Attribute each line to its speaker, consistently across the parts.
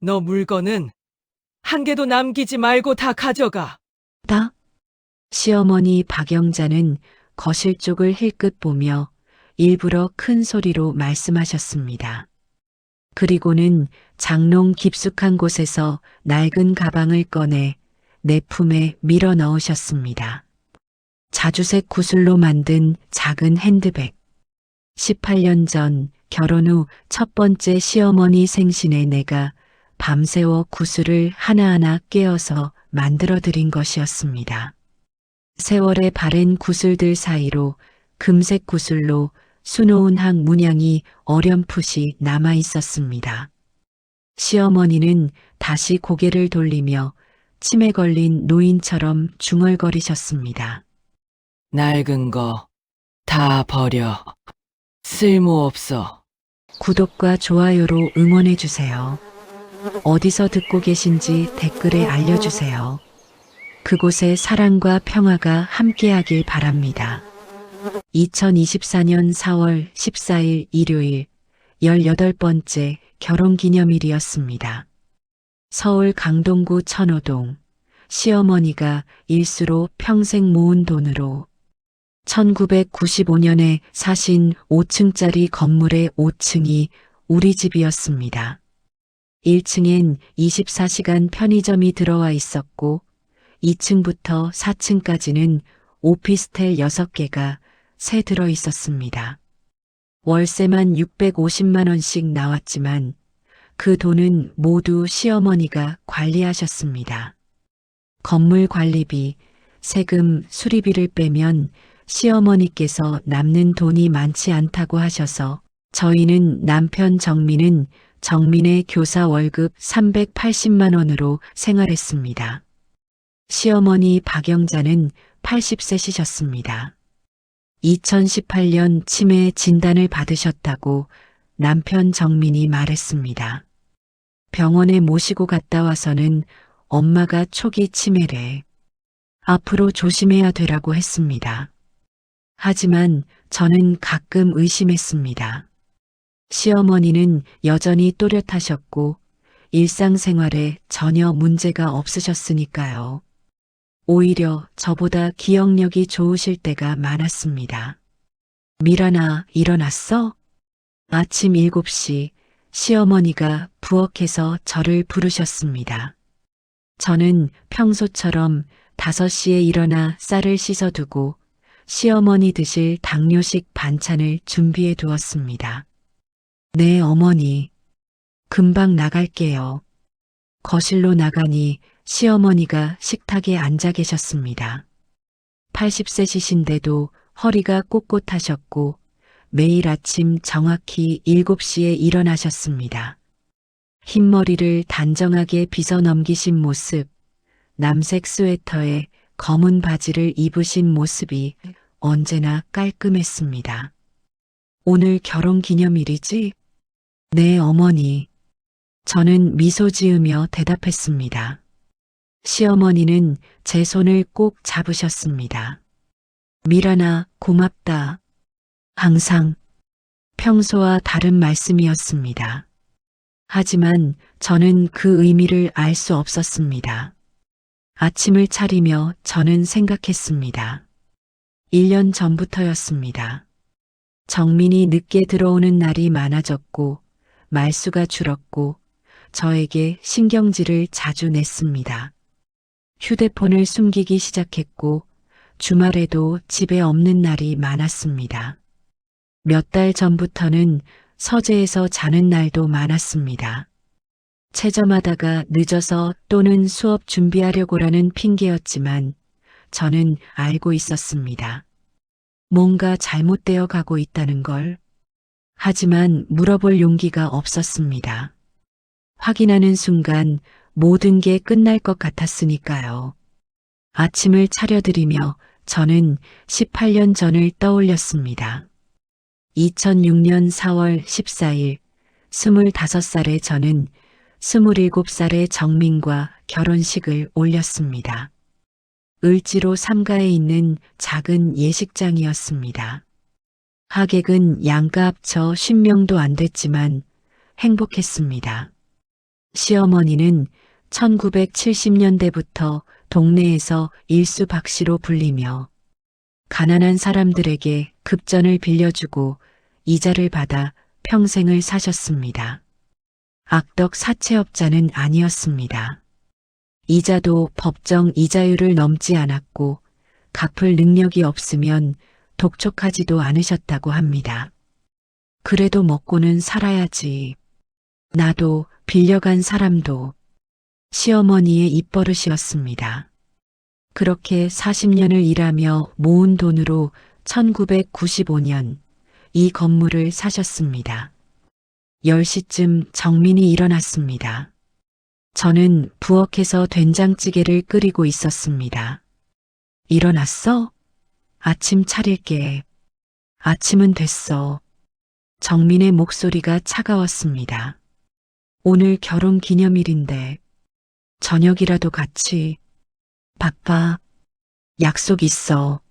Speaker 1: 너 물건은 한 개도 남기지 말고 다 가져가.
Speaker 2: 나? 시어머니 박영자는 거실 쪽을 힐끗 보며 일부러 큰 소리로 말씀하셨습니다. 그리고는 장롱 깊숙한 곳에서 낡은 가방을 꺼내 내 품에 밀어 넣으셨습니다. 자주색 구슬로 만든 작은 핸드백. 18년 전 결혼 후 첫 번째 시어머니 생신에 내가 밤새워 구슬을 하나하나 깨어서 만들어 드린 것이었습니다. 세월의 바랜 구슬들 사이로 금색 구슬로 수놓은 한 문양이 어렴풋이 남아 있었습니다. 시어머니는 다시 고개를 돌리며 침에 걸린 노인처럼 중얼거리셨습니다.
Speaker 1: 낡은 거 다 버려. 쓸모없어.
Speaker 2: 구독과 좋아요로 응원해주세요. 어디서 듣고 계신지 댓글에 알려주세요. 그곳에 사랑과 평화가 함께하길 바랍니다. 2024년 4월 14일 일요일 18번째 결혼기념일이었습니다. 서울 강동구 천호동 시어머니가 일수로 평생 모은 돈으로 1995년에 사신 5층짜리 건물의 5층이 우리 집이었습니다. 1층엔 24시간 편의점이 들어와 있었고 2층부터 4층까지는 오피스텔 6개가 새 들어 있었습니다. 월세만 650만 원씩 나왔지만 그 돈은 모두 시어머니가 관리하셨습니다. 건물 관리비, 세금, 수리비를 빼면 시어머니께서 남는 돈이 많지 않다고 하셔서 저희는 남편 정민은 정민의 교사 월급 380만 원으로 생활했습니다. 시어머니 박영자는 80세시셨습니다. 2018년 치매 진단을 받으셨다고 남편 정민이 말했습니다. 병원에 모시고 갔다 와서는 엄마가 초기 치매래. 앞으로 조심해야 되라고 했습니다. 하지만 저는 가끔 의심했습니다. 시어머니는 여전히 또렷하셨고 일상생활에 전혀 문제가 없으셨으니까요. 오히려 저보다 기억력이 좋으실 때가 많았습니다. 미란아, 일어났어? 아침 7시 시어머니가 부엌에서 저를 부르셨습니다. 저는 평소처럼 5시에 일어나 쌀을 씻어두고 시어머니 드실 당뇨식 반찬을 준비해 두었습니다. 네, 어머니. 금방 나갈게요. 거실로 나가니 시어머니가 식탁에 앉아 계셨습니다. 80세시신데도 허리가 꼿꼿하셨고 매일 아침 정확히 7시에 일어나셨습니다. 흰머리를 단정하게 빗어 넘기신 모습, 남색 스웨터에 검은 바지를 입으신 모습이 언제나 깔끔했습니다. 오늘 결혼 기념일이지? 네, 어머니. 저는 미소 지으며 대답했습니다. 시어머니는 제 손을 꼭 잡으셨습니다. 미란아, 고맙다. 항상 평소와 다른 말씀이었습니다. 하지만 저는 그 의미를 알 수 없었습니다. 아침을 차리며 저는 생각했습니다. 1년 전부터였습니다. 정민이 늦게 들어오는 날이 많아졌고 말수가 줄었고 저에게 신경질을 자주 냈습니다. 휴대폰을 숨기기 시작했고 주말에도 집에 없는 날이 많았습니다. 몇 달 전부터는 서재에서 자는 날도 많았습니다. 체점하다가 늦어서 또는 수업 준비하려고라는 핑계였지만 저는 알고 있었습니다. 뭔가 잘못되어 가고 있다는 걸. 하지만 물어볼 용기가 없었습니다. 확인하는 순간 모든 게 끝날 것 같았으니까요. 아침을 차려드리며 저는 18년 전을 떠올렸습니다. 2006년 4월 14일 25살의 저는 27살의 정민과 결혼식을 올렸습니다. 을지로 3가에 있는 작은 예식장이었습니다. 하객은 양가 합쳐 10명도 안 됐지만 행복했습니다. 시어머니는 1970년대부터 동네에서 일수박씨로 불리며 가난한 사람들에게 급전을 빌려주고 이자를 받아 평생을 사셨습니다. 악덕 사채업자는 아니었습니다. 이자도 법정 이자율을 넘지 않았고 갚을 능력이 없으면 독촉하지도 않으셨다고 합니다. 그래도 먹고는 살아야지. 나도 빌려간 사람도 시어머니의 입버릇이었습니다. 그렇게 40년을 일하며 모은 돈으로 1995년 이 건물을 사셨습니다. 10시쯤 정민이 일어났습니다. 저는 부엌에서 된장찌개를 끓이고 있었습니다. 일어났어? 아침 차릴게. 아침은 됐어. 정민의 목소리가 차가웠습니다. 오늘 결혼 기념일인데 저녁이라도 같이. 바빠. 약속 있어.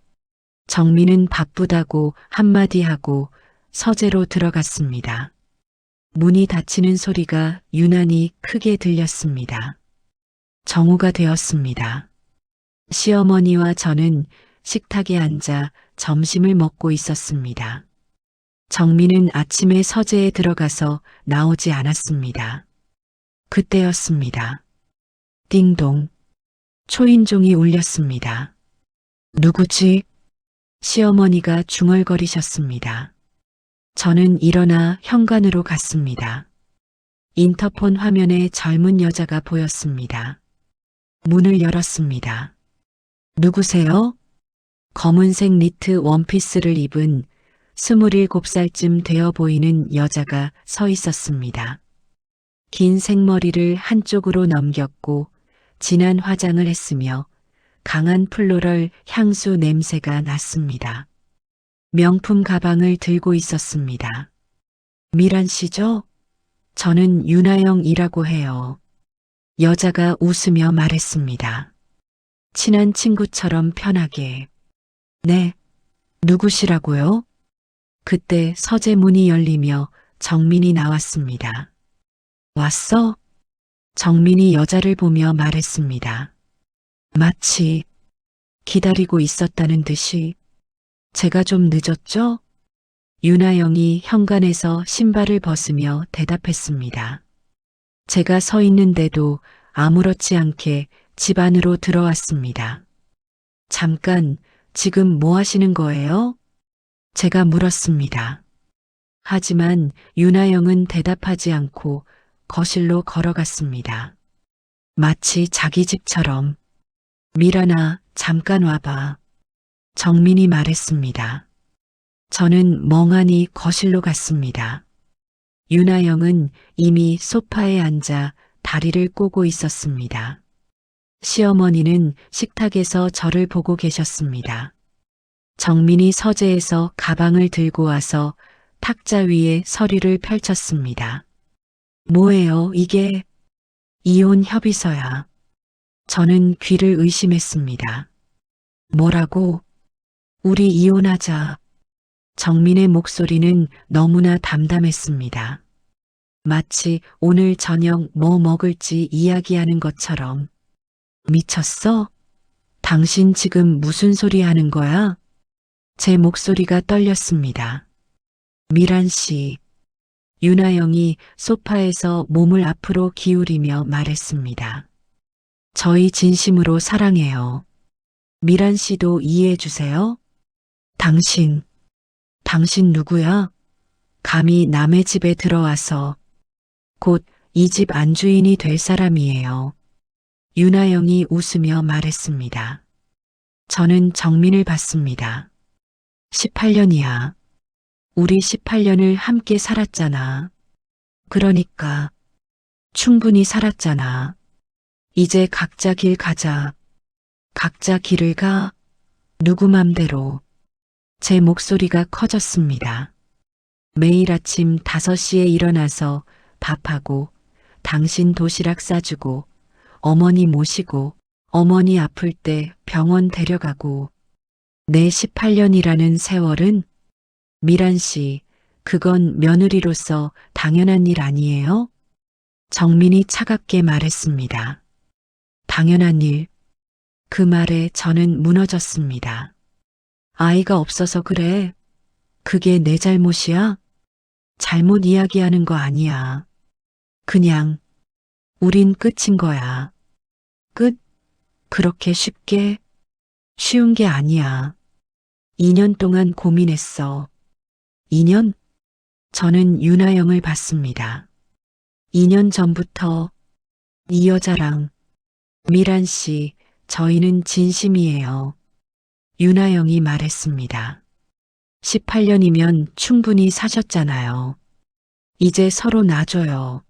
Speaker 2: 정민은 바쁘다고 한마디 하고 서재로 들어갔습니다. 문이 닫히는 소리가 유난히 크게 들렸습니다. 정오가 되었습니다. 시어머니와 저는 식탁에 앉아 점심을 먹고 있었습니다. 정민은 아침에 서재에 들어가서 나오지 않았습니다. 그때였습니다. 띵동. 초인종이 울렸습니다. 누구지? 시어머니가 중얼거리셨습니다. 저는 일어나 현관으로 갔습니다. 인터폰 화면에 젊은 여자가 보였습니다. 문을 열었습니다. 누구세요? 검은색 니트 원피스를 입은 27살쯤 되어 보이는 여자가 서 있었습니다. 긴 생머리를 한쪽으로 넘겼고 진한 화장을 했으며 강한 플로럴 향수 냄새가 났습니다. 명품 가방을 들고 있었습니다. 미란 씨죠? 저는 윤아영이라고 해요. 여자가 웃으며 말했습니다. 친한 친구처럼 편하게. 네, 누구시라고요? 그때 서재 문이 열리며 정민이 나왔습니다. 왔어? 정민이 여자를 보며 말했습니다. 마치 기다리고 있었다는 듯이. 제가 좀 늦었죠? 윤아영이 현관에서 신발을 벗으며 대답했습니다. 제가 서 있는데도 아무렇지 않게 집 안으로 들어왔습니다. 잠깐, 지금 뭐 하시는 거예요? 제가 물었습니다. 하지만 윤아영은 대답하지 않고 거실로 걸어갔습니다. 마치 자기 집처럼. 미란아, 잠깐 와봐. 정민이 말했습니다. 저는 멍하니 거실로 갔습니다. 윤아영은 이미 소파에 앉아 다리를 꼬고 있었습니다. 시어머니는 식탁에서 저를 보고 계셨습니다. 정민이 서재에서 가방을 들고 와서 탁자 위에 서류를 펼쳤습니다. 뭐예요, 이게? 이혼 협의서야. 저는 귀를 의심했습니다. 뭐라고? 우리 이혼하자. 정민의 목소리는 너무나 담담했습니다. 마치 오늘 저녁 뭐 먹을지 이야기하는 것처럼. 미쳤어? 당신 지금 무슨 소리 하는 거야? 제 목소리가 떨렸습니다. 미란 씨. 윤아영이 소파에서 몸을 앞으로 기울이며 말했습니다. 저희 진심으로 사랑해요. 미란 씨도 이해해 주세요. 당신 누구야? 감히 남의 집에 들어와서. 곧 이 집 안주인이 될 사람이에요. 윤아영이 웃으며 말했습니다. 저는 정민을 봤습니다. 18년이야. 우리 18년을 함께 살았잖아. 그러니까 충분히 살았잖아. 이제 각자 길 가자. 각자 길을 가. 누구 맘대로. 제 목소리가 커졌습니다. 매일 아침 5시에 일어나서 밥하고 당신 도시락 싸주고 어머니 모시고 어머니 아플 때 병원 데려가고 내 18년이라는 세월은 미란 씨, 그건 며느리로서 당연한 일 아니에요? 정민이 차갑게 말했습니다. 당연한 일. 그 말에 저는 무너졌습니다. 아이가 없어서 그래. 그게 내 잘못이야? 잘못 이야기하는 거 아니야. 그냥 우린 끝인 거야. 끝? 그렇게 쉽게? 쉬운 게 아니야. 2년 동안 고민했어. 2년? 저는 윤아영을 봤습니다. 2년 전부터 이 여자랑 미란 씨, 저희는 진심이에요. 윤아영이 말했습니다. 18년이면 충분히 사셨잖아요. 이제 서로 놔줘요.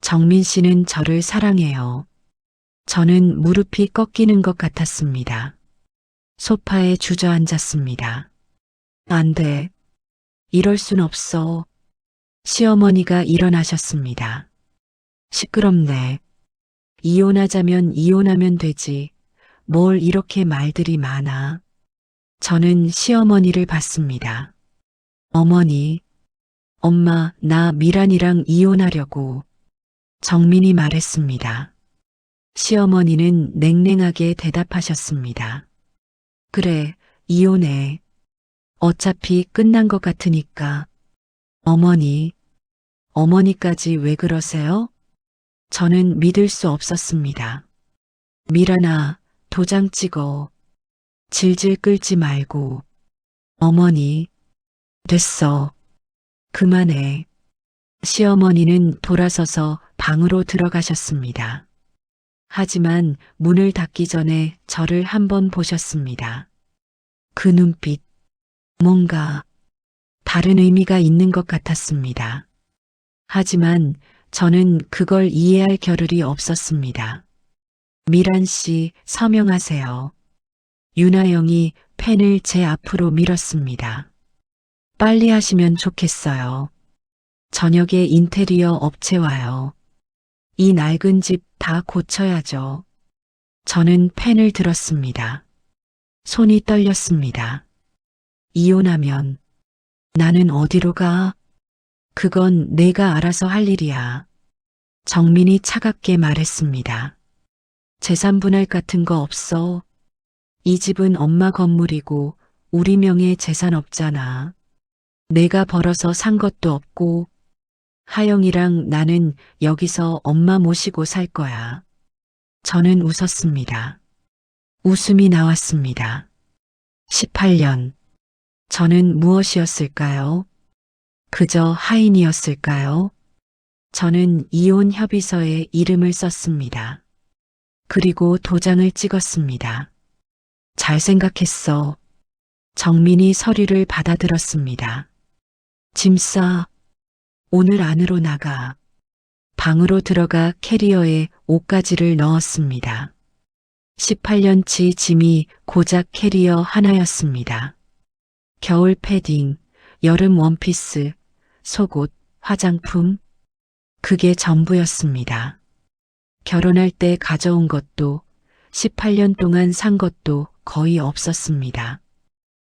Speaker 2: 정민 씨는 저를 사랑해요. 저는 무릎이 꺾이는 것 같았습니다. 소파에 주저앉았습니다. 안 돼. 이럴 순 없어. 시어머니가 일어나셨습니다. 시끄럽네. 이혼하자면 이혼하면 되지. 뭘 이렇게 말들이 많아. 저는 시어머니를 봤습니다. 어머니, 엄마, 나 미란이랑 이혼하려고. 정민이 말했습니다. 시어머니는 냉랭하게 대답하셨습니다. 그래, 이혼해. 어차피 끝난 것 같으니까. 어머니, 어머니까지 왜 그러세요? 저는 믿을 수 없었습니다. 미란아, 도장 찍어. 질질 끌지 말고. 어머니, 됐어. 그만해. 시어머니는 돌아서서 방으로 들어가셨습니다. 하지만 문을 닫기 전에 저를 한번 보셨습니다. 그 눈빛, 뭔가 다른 의미가 있는 것 같았습니다. 하지만 저는 그걸 이해할 겨를이 없었습니다. 미란 씨, 서명하세요. 윤아영이 펜을 제 앞으로 밀었습니다. 빨리 하시면 좋겠어요. 저녁에 인테리어 업체 와요. 이 낡은 집 다 고쳐야죠. 저는 펜을 들었습니다. 손이 떨렸습니다. 이혼하면 나는 어디로 가? 그건 내가 알아서 할 일이야. 정민이 차갑게 말했습니다. 재산 분할 같은 거 없어. 이 집은 엄마 건물이고 우리 명의의 재산 없잖아. 내가 벌어서 산 것도 없고 하영이랑 나는 여기서 엄마 모시고 살 거야. 저는 웃었습니다. 웃음이 나왔습니다. 18년. 저는 무엇이었을까요? 그저 하인이었을까요? 저는 이혼 협의서에 이름을 썼습니다. 그리고 도장을 찍었습니다. 잘 생각했어. 정민이 서류를 받아들었습니다. 짐 싸. 오늘 안으로 나가. 방으로 들어가 캐리어에 옷가지를 넣었습니다. 18년치 짐이 고작 캐리어 하나였습니다. 겨울 패딩, 여름 원피스, 속옷, 화장품. 그게 전부였습니다. 결혼할 때 가져온 것도 18년 동안 산 것도 거의 없었습니다.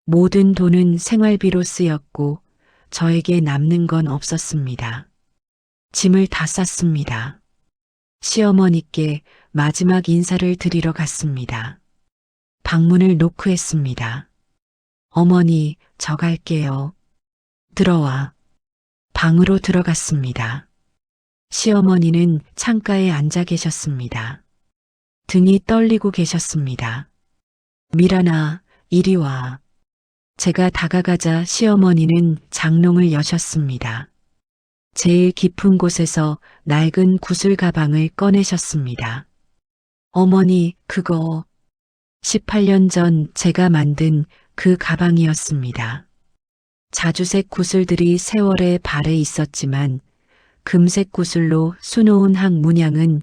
Speaker 2: 모든 돈은 생활비로 쓰였고 저에게 남는 건 없었습니다. 짐을 다 쌌습니다. 시어머니께 마지막 인사를 드리러 갔습니다. 방문을 노크했습니다. 어머니, 저 갈게요. 들어와. 방으로 들어갔습니다. 시어머니는 창가에 앉아 계셨습니다. 등이 떨리고 계셨습니다. 미란아, 이리 와. 제가 다가가자 시어머니는 장롱을 여셨습니다. 제일 깊은 곳에서 낡은 구슬 가방을 꺼내셨습니다. 어머니, 그거 18년 전 제가 만든 그 가방이었습니다. 자주색 구슬들이 세월의 발에 있었지만 금색 구슬로 수놓은 항 문양은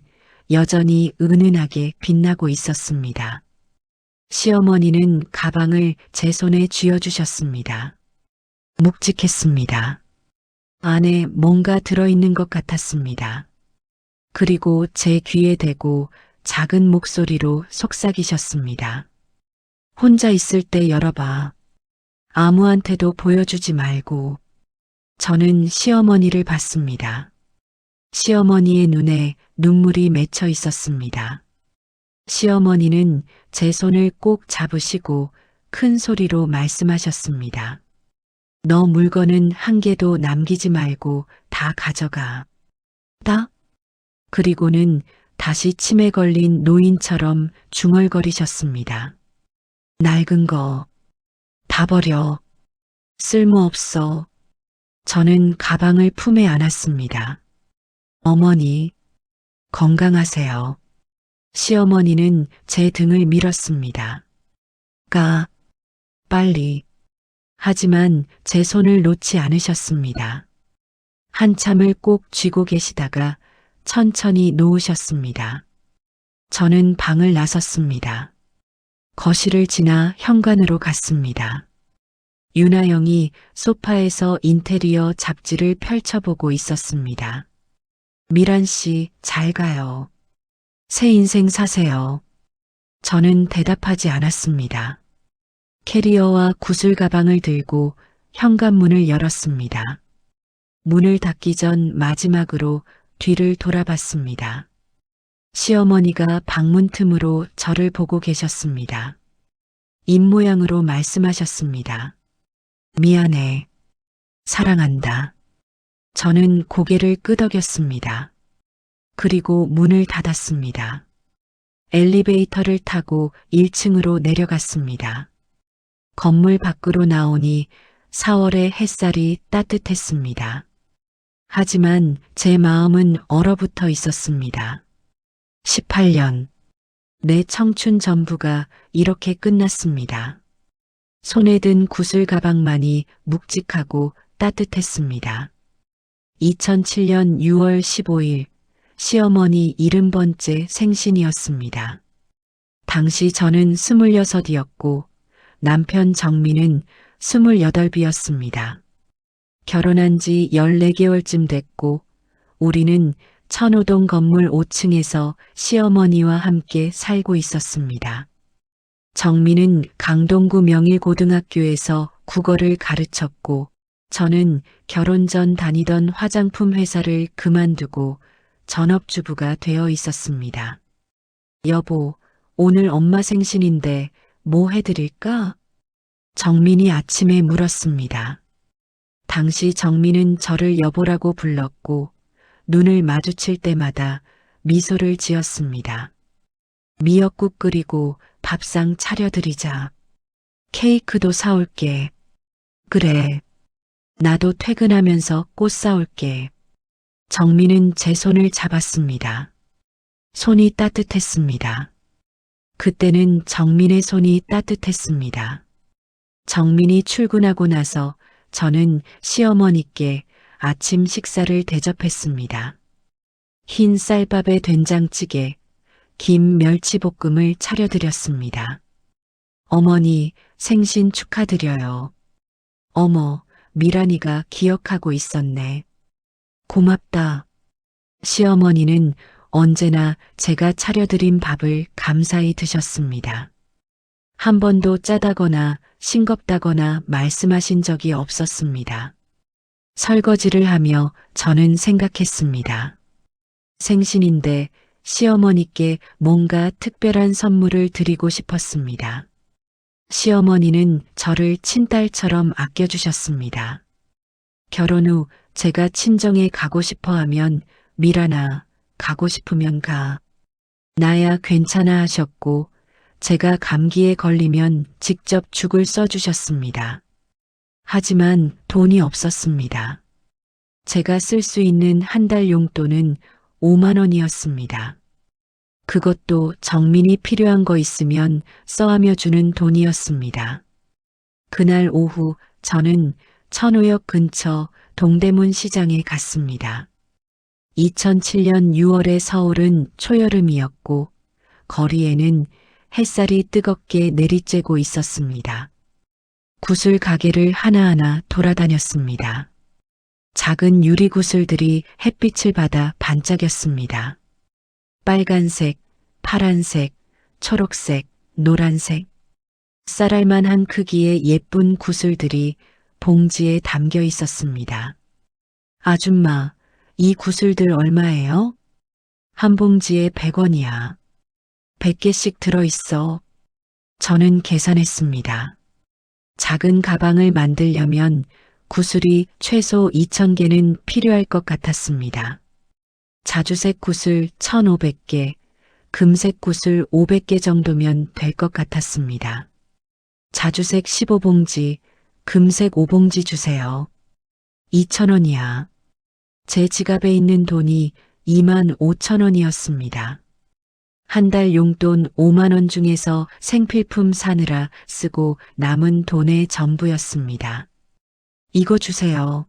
Speaker 2: 여전히 은은하게 빛나고 있었습니다. 시어머니는 가방을 제 손에 쥐어주셨습니다. 묵직했습니다. 안에 뭔가 들어있는 것 같았습니다. 그리고 제 귀에 대고 작은 목소리로 속삭이셨습니다. 혼자 있을 때 열어봐. 아무한테도 보여주지 말고. 저는 시어머니를 봤습니다. 시어머니의 눈에 눈물이 맺혀 있었습니다. 시어머니는 제 손을 꼭 잡으시고 큰 소리로 말씀하셨습니다. 너 물건은 한 개도 남기지 말고 다 가져가. 다? 그리고는 다시 치매 걸린 노인처럼 중얼거리셨습니다. 낡은 거 다 버려. 쓸모없어. 저는 가방을 품에 안았습니다. 어머니, 건강하세요. 시어머니는 제 등을 밀었습니다. 가, 빨리. 하지만 제 손을 놓지 않으셨습니다. 한참을 꼭 쥐고 계시다가 천천히 놓으셨습니다. 저는 방을 나섰습니다. 거실을 지나 현관으로 갔습니다. 윤아영이 소파에서 인테리어 잡지를 펼쳐보고 있었습니다. 미란 씨, 잘 가요. 새 인생 사세요. 저는 대답하지 않았습니다. 캐리어와 구슬 가방을 들고 현관문을 열었습니다. 문을 닫기 전 마지막으로 뒤를 돌아봤습니다. 시어머니가 방문 틈으로 저를 보고 계셨습니다. 입모양으로 말씀하셨습니다. 미안해. 사랑한다. 저는 고개를 끄덕였습니다. 그리고 문을 닫았습니다. 엘리베이터를 타고 1층으로 내려갔습니다. 건물 밖으로 나오니 4월의 햇살이 따뜻했습니다. 하지만 제 마음은 얼어붙어 있었습니다. 18년. 내 청춘 전부가 이렇게 끝났습니다. 손에 든 구슬 가방만이 묵직하고 따뜻했습니다. 2007년 6월 15일 시어머니 70번째 생신이었습니다. 당시 저는 26이었고 남편 정민은 28이었습니다. 결혼한 지 14개월쯤 됐고 우리는 천호동 건물 5층에서 시어머니와 함께 살고 있었습니다. 정민은 강동구 명일고등학교에서 국어를 가르쳤고 저는 결혼 전 다니던 화장품 회사를 그만두고 전업주부가 되어 있었습니다. 여보, 오늘 엄마 생신인데 뭐 해드릴까? 정민이 아침에 물었습니다. 당시 정민은 저를 여보라고 불렀고 눈을 마주칠 때마다 미소를 지었습니다. 미역국 끓이고 밥상 차려드리자. 케이크도 사올게. 그래. 나도 퇴근하면서 꽃 사올게. 정민은 제 손을 잡았습니다. 손이 따뜻했습니다. 그때는 정민의 손이 따뜻했습니다. 정민이 출근하고 나서 저는 시어머니께 아침 식사를 대접했습니다. 흰 쌀밥에 된장찌개, 김 멸치볶음을 차려드렸습니다. 어머니, 생신 축하드려요. 어머, 미란이가 기억하고 있었네. 고맙다. 시어머니는 언제나 제가 차려드린 밥을 감사히 드셨습니다. 한 번도 짜다거나 싱겁다거나 말씀하신 적이 없었습니다. 설거지를 하며 저는 생각했습니다. 생신인데 시어머니께 뭔가 특별한 선물을 드리고 싶었습니다. 시어머니는 저를 친딸처럼 아껴주셨습니다. 결혼 후 제가 친정에 가고 싶어 하면 미란아, 가고 싶으면 가. 나야 괜찮아 하셨고 제가 감기에 걸리면 직접 죽을 써주셨습니다. 하지만 돈이 없었습니다. 제가 쓸 수 있는 한 달 용돈은 5만 원이었습니다. 그것도 정민이 필요한 거 있으면 써하며 주는 돈이었습니다. 그날 오후 저는 천호역 근처 동대문 시장에 갔습니다. 2007년 6월의 서울은 초여름이었고 거리에는 햇살이 뜨겁게 내리쬐고 있었습니다. 구슬 가게를 하나하나 돌아다녔습니다. 작은 유리 구슬들이 햇빛을 받아 반짝였습니다. 빨간색, 파란색, 초록색, 노란색, 쌀알만한 크기의 예쁜 구슬들이 봉지에 담겨 있었습니다. 아줌마, 이 구슬들 얼마예요? 한 봉지에 100원이야. 100개씩 들어있어. 저는 계산했습니다. 작은 가방을 만들려면 구슬이 최소 2,000개는 필요할 것 같았습니다. 자주색 구슬 1,500개, 금색 구슬 500개 정도면 될 것 같았습니다. 자주색 15봉지, 금색 5봉지 주세요. 2,000원이야. 제 지갑에 있는 돈이 25,000원이었습니다. 한 달 용돈 5만 원 중에서 생필품 사느라 쓰고 남은 돈의 전부였습니다. 이거 주세요.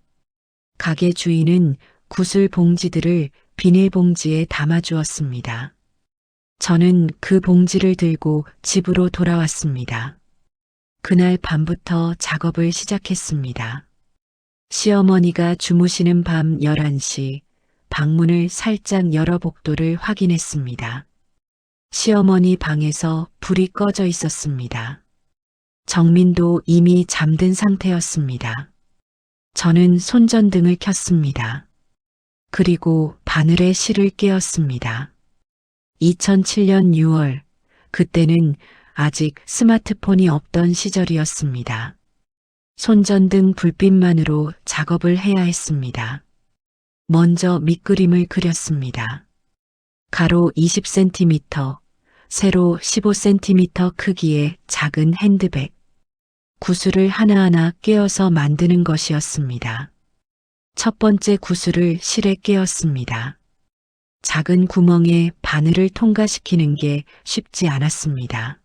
Speaker 2: 가게 주인은 구슬 봉지들을 비닐봉지에 담아주었습니다. 저는 그 봉지를 들고 집으로 돌아왔습니다. 그날 밤부터 작업을 시작했습니다. 시어머니가 주무시는 밤 11시 방문을 살짝 열어 복도를 확인했습니다. 시어머니 방에서 불이 꺼져 있었습니다. 정민도 이미 잠든 상태였습니다. 저는 손전등을 켰습니다. 그리고 바늘에 실을 깨었습니다. 2007년 6월, 그때는 아직 스마트폰이 없던 시절이었습니다. 손전등 불빛만으로 작업을 해야 했습니다. 먼저 밑그림을 그렸습니다. 가로 20cm, 세로 15cm 크기의 작은 핸드백. 구슬을 하나하나 깨어서 만드는 것이었습니다. 첫 번째 구슬을 실에 깨었습니다. 작은 구멍에 바늘을 통과시키는 게 쉽지 않았습니다.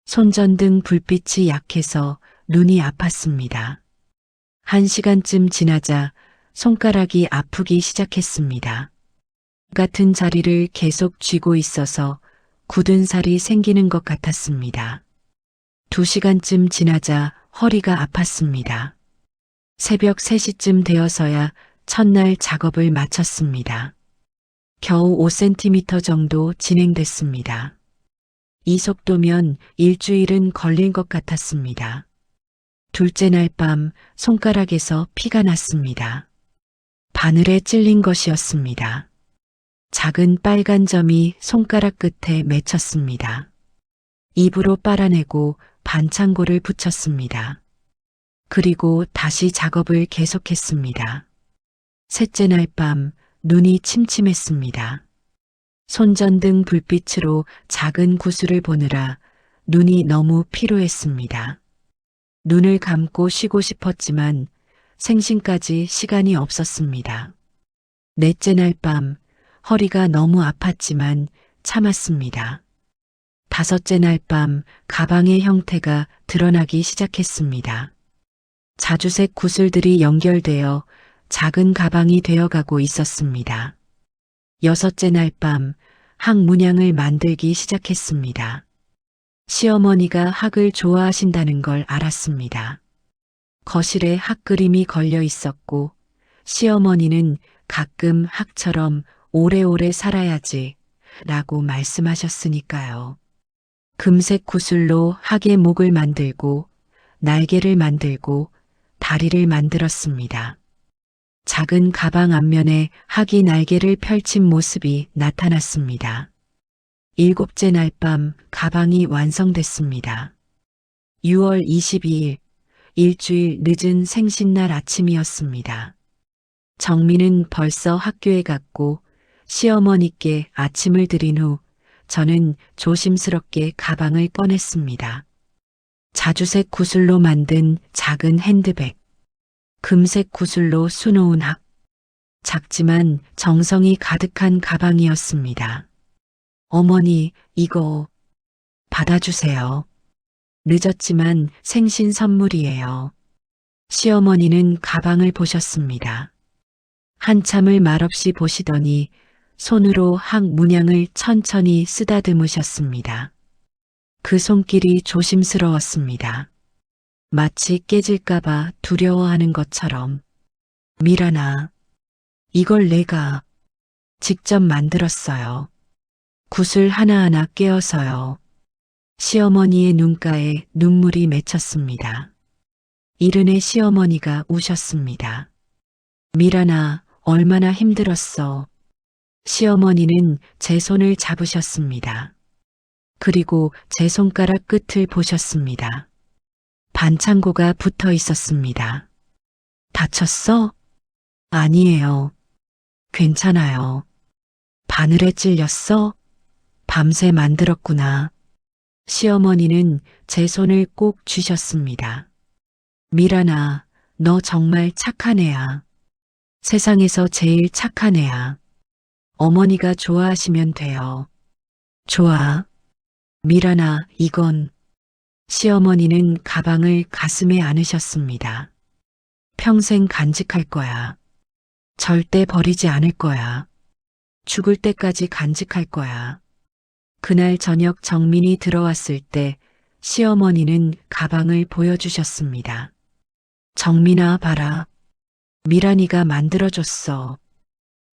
Speaker 2: 손전등 불빛이 약해서 눈이 아팠습니다. 1시간쯤 지나자 손가락이 아프기 시작했습니다. 같은 자리를 계속 쥐고 있어서 굳은 살이 생기는 것 같았습니다. 2시간쯤 지나자 허리가 아팠습니다. 새벽 3시쯤 되어서야 첫날 작업을 마쳤습니다. 겨우 5cm 정도 진행됐습니다. 이 속도면 일주일은 걸릴 것 같았습니다. 둘째 날 밤 손가락에서 피가 났습니다. 바늘에 찔린 것이었습니다. 작은 빨간 점이 손가락 끝에 맺혔습니다. 입으로 빨아내고 반창고를 붙였습니다. 그리고 다시 작업을 계속했습니다. 셋째 날 밤 눈이 침침했습니다. 손전등 불빛으로 작은 구슬을 보느라 눈이 너무 피로했습니다. 눈을 감고 쉬고 싶었지만 생신까지 시간이 없었습니다. 넷째 날 밤 허리가 너무 아팠지만 참았습니다. 다섯째 날 밤 가방의 형태가 드러나기 시작했습니다. 자주색 구슬들이 연결되어 작은 가방이 되어가고 있었습니다. 여섯째 날 밤 학 문양을 만들기 시작했습니다. 시어머니가 학을 좋아하신다는 걸 알았습니다. 거실에 학 그림이 걸려 있었고 시어머니는 가끔 학처럼 오래오래 살아야지 라고 말씀하셨으니까요. 금색 구슬로 학의 목을 만들고 날개를 만들고 다리를 만들었습니다. 작은 가방 앞면에 학이 날개를 펼친 모습이 나타났습니다. 일곱째 날 밤 가방이 완성됐습니다. 6월 22일, 일주일 늦은 생신날 아침이었습니다. 정민은 벌써 학교에 갔고 시어머니께 아침을 드린 후 저는 조심스럽게 가방을 꺼냈습니다. 자주색 구슬로 만든 작은 핸드백, 금색 구슬로 수놓은 학, 작지만 정성이 가득한 가방이었습니다. 어머니, 이거 받아주세요. 늦었지만 생신 선물이에요. 시어머니는 가방을 보셨습니다. 한참을 말없이 보시더니 손으로 학 문양을 천천히 쓰다듬으셨습니다. 그 손길이 조심스러웠습니다. 마치 깨질까봐 두려워하는 것처럼. 미란아, 이걸 내가 직접 만들었어요. 구슬 하나하나 깨어서요. 시어머니의 눈가에 눈물이 맺혔습니다. 이른의 시어머니가 우셨습니다. 미란아, 얼마나 힘들었어. 시어머니는 제 손을 잡으셨습니다. 그리고 제 손가락 끝을 보셨습니다. 반창고가 붙어 있었습니다. 다쳤어? 아니에요. 괜찮아요. 바늘에 찔렸어? 밤새 만들었구나. 시어머니는 제 손을 꼭 쥐셨습니다. 미란아, 너 정말 착한 애야. 세상에서 제일 착한 애야. 어머니가 좋아하시면 돼요. 좋아. 미란아, 이건. 시어머니는 가방을 가슴에 안으셨습니다. 평생 간직할 거야. 절대 버리지 않을 거야. 죽을 때까지 간직할 거야. 그날 저녁 정민이 들어왔을 때 시어머니는 가방을 보여주셨습니다. 정민아, 봐라. 미란이가 만들어줬어.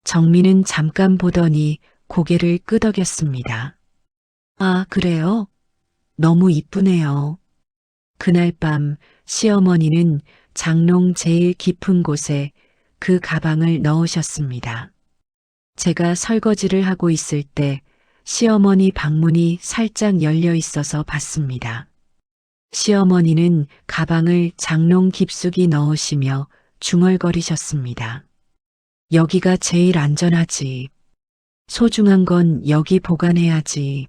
Speaker 2: 정민은 잠깐 보더니 고개를 끄덕였습니다. 아, 그래요? 너무 이쁘네요. 그날 밤 시어머니는 장롱 제일 깊은 곳에 그 가방을 넣으셨습니다. 제가 설거지를 하고 있을 때 시어머니 방문이 살짝 열려 있어서 봤습니다. 시어머니는 가방을 장롱 깊숙이 넣으시며 중얼거리셨습니다. 여기가 제일 안전하지. 소중한 건 여기 보관해야지.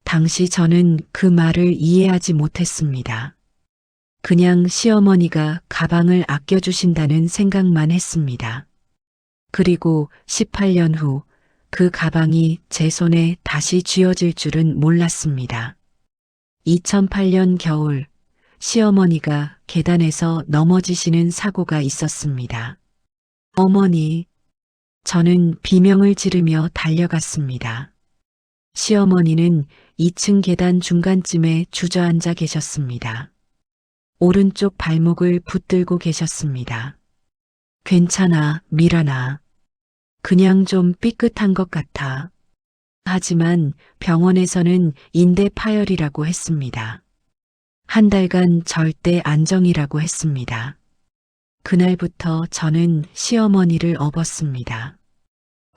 Speaker 2: 당시 저는 그 말을 이해하지 못했습니다. 그냥 시어머니가 가방을 아껴주신다는 생각만 했습니다. 그리고 18년 후 그 가방이 제 손에 다시 쥐어질 줄은 몰랐습니다. 2008년 겨울 시어머니가 계단에서 넘어지시는 사고가 있었습니다. 어머니, 저는 비명을 지르며 달려갔습니다. 시어머니는 2층 계단 중간쯤에 주저앉아 계셨습니다. 오른쪽 발목을 붙들고 계셨습니다. 괜찮아, 미란아. 그냥 좀 삐끗한 것 같아. 하지만 병원에서는 인대 파열이라고 했습니다. 한 달간 절대 안정이라고 했습니다. 그날부터 저는 시어머니를 업었습니다.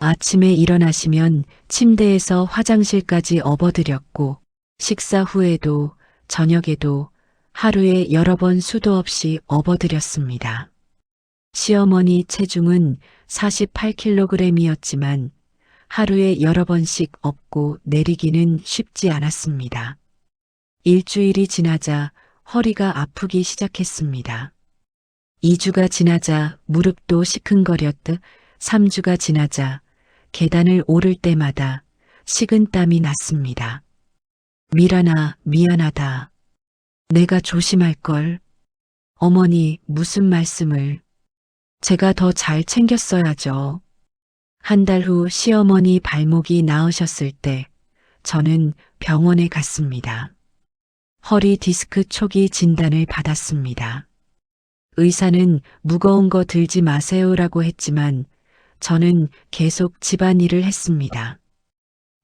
Speaker 2: 아침에 일어나시면 침대에서 화장실까지 업어드렸고 식사 후에도 저녁에도 하루에 여러 번 수도 없이 업어드렸습니다. 시어머니 체중은 48kg이었지만 하루에 여러 번씩 업고 내리기는 쉽지 않았습니다. 일주일이 지나자 허리가 아프기 시작했습니다. 2주가 지나자 무릎도 시큰거렸듯 3주가 지나자 계단을 오를 때마다 식은땀이 났습니다. 미란아, 미안하다. 내가 조심할걸. 어머니, 무슨 말씀을. 제가 더 잘 챙겼어야죠. 한 달 후 시어머니 발목이 나으셨을 때 저는 병원에 갔습니다. 허리 디스크 초기 진단을 받았습니다. 의사는 무거운 거 들지 마세요라고 했지만 저는 계속 집안일을 했습니다.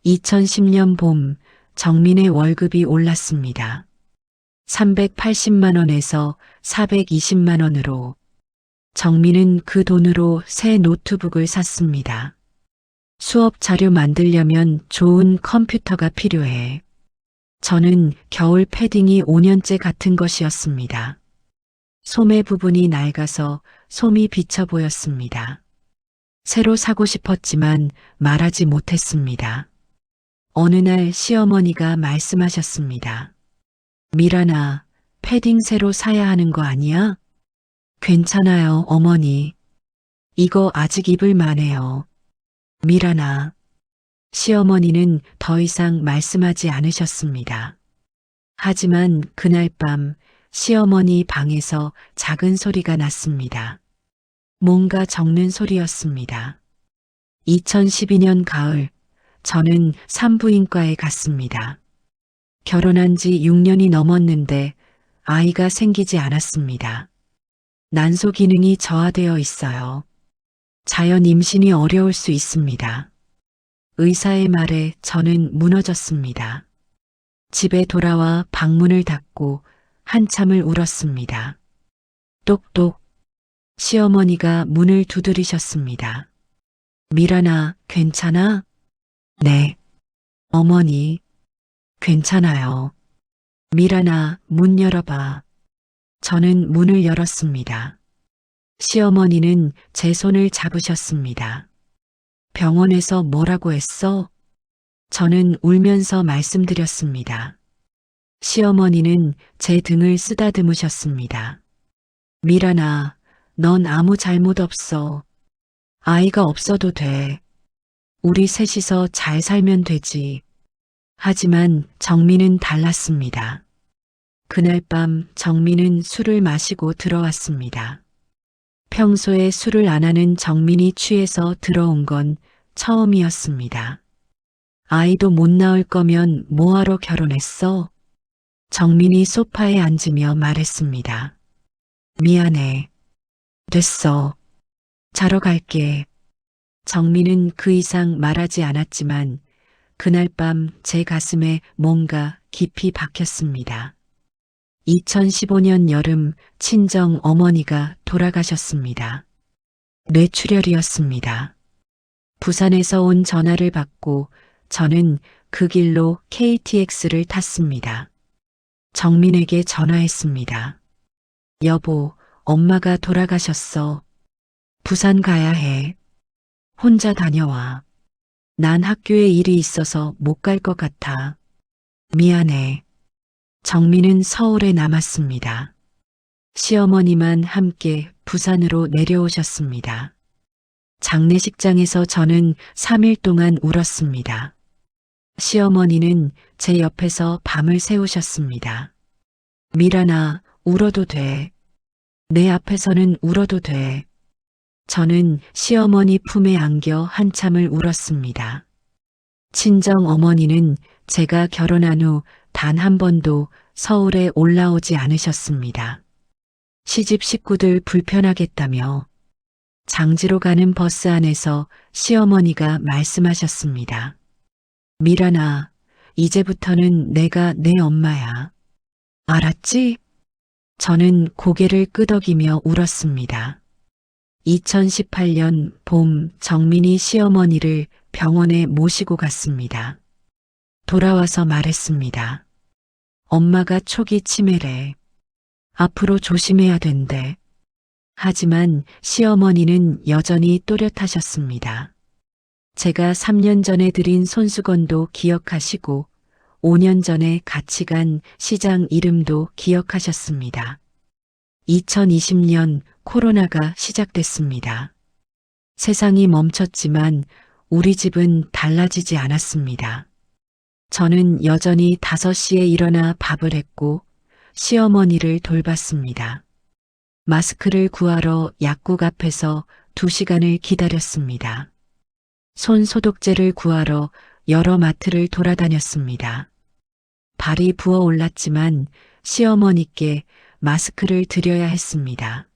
Speaker 2: 2010년 봄 정민의 월급이 올랐습니다. 380만 원에서 420만 원으로. 정민은 그 돈으로 새 노트북을 샀습니다. 수업 자료 만들려면 좋은 컴퓨터가 필요해. 저는 겨울 패딩이 5년째 같은 것이었습니다. 소매 부분이 낡아서 솜이 비쳐 보였습니다. 새로 사고 싶었지만 말하지 못했습니다. 어느 날 시어머니가 말씀하셨습니다. 미란아, 패딩 새로 사야 하는 거 아니야? 괜찮아요, 어머니. 이거 아직 입을 만해요. 미란아. 시어머니는 더 이상 말씀하지 않으셨습니다. 하지만 그날 밤 시어머니 방에서 작은 소리가 났습니다. 뭔가 적는 소리였습니다. 2012년 가을, 저는 산부인과에 갔습니다. 결혼한 지 6년이 넘었는데 아이가 생기지 않았습니다. 난소 기능이 저하되어 있어요. 자연 임신이 어려울 수 있습니다. 의사의 말에 저는 무너졌습니다. 집에 돌아와 방문을 닫고 한참을 울었습니다. 똑똑. 시어머니가 문을 두드리셨습니다. 미란아, 괜찮아? 네. 어머니, 괜찮아요. 미란아, 문 열어봐. 저는 문을 열었습니다. 시어머니는 제 손을 잡으셨습니다. 병원에서 뭐라고 했어? 저는 울면서 말씀드렸습니다. 시어머니는 제 등을 쓰다듬으셨습니다. 미란아, 넌 아무 잘못 없어. 아이가 없어도 돼. 우리 셋이서 잘 살면 되지. 하지만 정민은 달랐습니다. 그날 밤 정민은 술을 마시고 들어왔습니다. 평소에 술을 안 하는 정민이 취해서 들어온 건 처음이었습니다. 아이도 못 낳을 거면 뭐하러 결혼했어? 정민이 소파에 앉으며 말했습니다. 미안해. 됐어. 자러 갈게. 정민은 그 이상 말하지 않았지만 그날 밤 제 가슴에 뭔가 깊이 박혔습니다. 2015년 여름 친정 어머니가 돌아가셨습니다. 뇌출혈이었습니다. 부산에서 온 전화를 받고 저는 그 길로 KTX를 탔습니다. 정민에게 전화했습니다. 여보, 엄마가 돌아가셨어. 부산 가야 해. 혼자 다녀와. 난 학교에 일이 있어서 못 갈 것 같아. 미안해. 정민은 서울에 남았습니다. 시어머니만 함께 부산으로 내려오셨습니다. 장례식장에서 저는 3일 동안 울었습니다. 시어머니는 제 옆에서 밤을 새우셨습니다. 미란아, 울어도 돼. 내 앞에서는 울어도 돼. 저는 시어머니 품에 안겨 한참을 울었습니다. 친정 어머니는 제가 결혼한 후 단 한 번도 서울에 올라오지 않으셨습니다. 시집 식구들 불편하겠다며 장지로 가는 버스 안에서 시어머니가 말씀하셨습니다. 미란아, 이제부터는 내가 내 엄마야. 알았지? 저는 고개를 끄덕이며 울었습니다. 2018년 봄 정민이 시어머니를 병원에 모시고 갔습니다. 돌아와서 말했습니다. 엄마가 초기 치매래. 앞으로 조심해야 된대. 하지만 시어머니는 여전히 또렷하셨습니다. 제가 3년 전에 드린 손수건도 기억하시고 5년 전에 같이 간 시장 이름도 기억하셨습니다. 2020년 코로나가 시작됐습니다. 세상이 멈췄지만 우리 집은 달라지지 않았습니다. 저는 여전히 5시에 일어나 밥을 했고 시어머니를 돌봤습니다. 마스크를 구하러 약국 앞에서 2시간을 기다렸습니다. 손 소독제를 구하러 여러 마트를 돌아다녔습니다. 발이 부어올랐지만 시어머니께 마스크를 드려야 했습니다.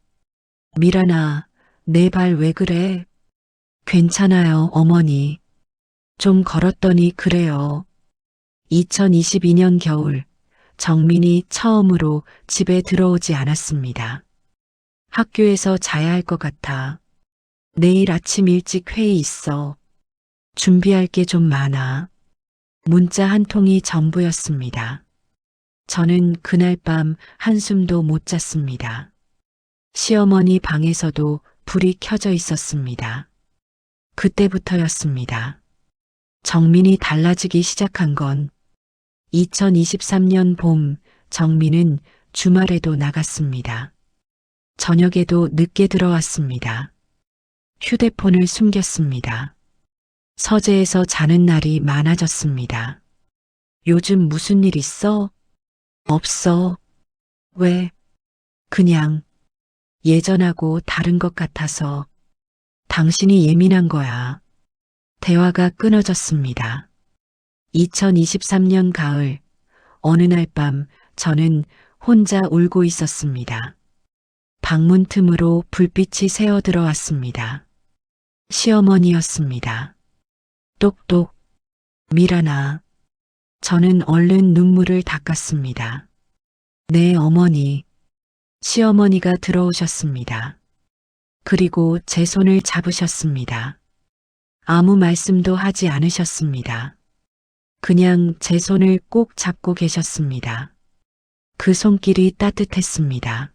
Speaker 2: 미란아, 내 발 왜 그래? 괜찮아요, 어머니. 좀 걸었더니 그래요. 2022년 겨울, 정민이 처음으로 집에 들어오지 않았습니다. 학교에서 자야 할 것 같아. 내일 아침 일찍 회의 있어. 준비할 게 좀 많아. 문자 한 통이 전부였습니다. 저는 그날 밤 한숨도 못 잤습니다. 시어머니 방에서도 불이 켜져 있었습니다. 그때부터였습니다. 정민이 달라지기 시작한 건 2023년 봄 정민은 주말에도 나갔습니다. 저녁에도 늦게 들어왔습니다. 휴대폰을 숨겼습니다. 서재에서 자는 날이 많아졌습니다. 요즘 무슨 일 있어? 없어. 왜? 그냥 예전하고 다른 것 같아서. 당신이 예민한 거야. 대화가 끊어졌습니다. 2023년 가을, 어느 날 밤 저는 혼자 울고 있었습니다. 방문 틈으로 불빛이 새어 들어왔습니다. 시어머니였습니다. 똑똑, 미란아. 저는 얼른 눈물을 닦았습니다. 네, 어머니. 시어머니가 들어오셨습니다. 그리고 제 손을 잡으셨습니다. 아무 말씀도 하지 않으셨습니다. 그냥 제 손을 꼭 잡고 계셨습니다. 그 손길이 따뜻했습니다.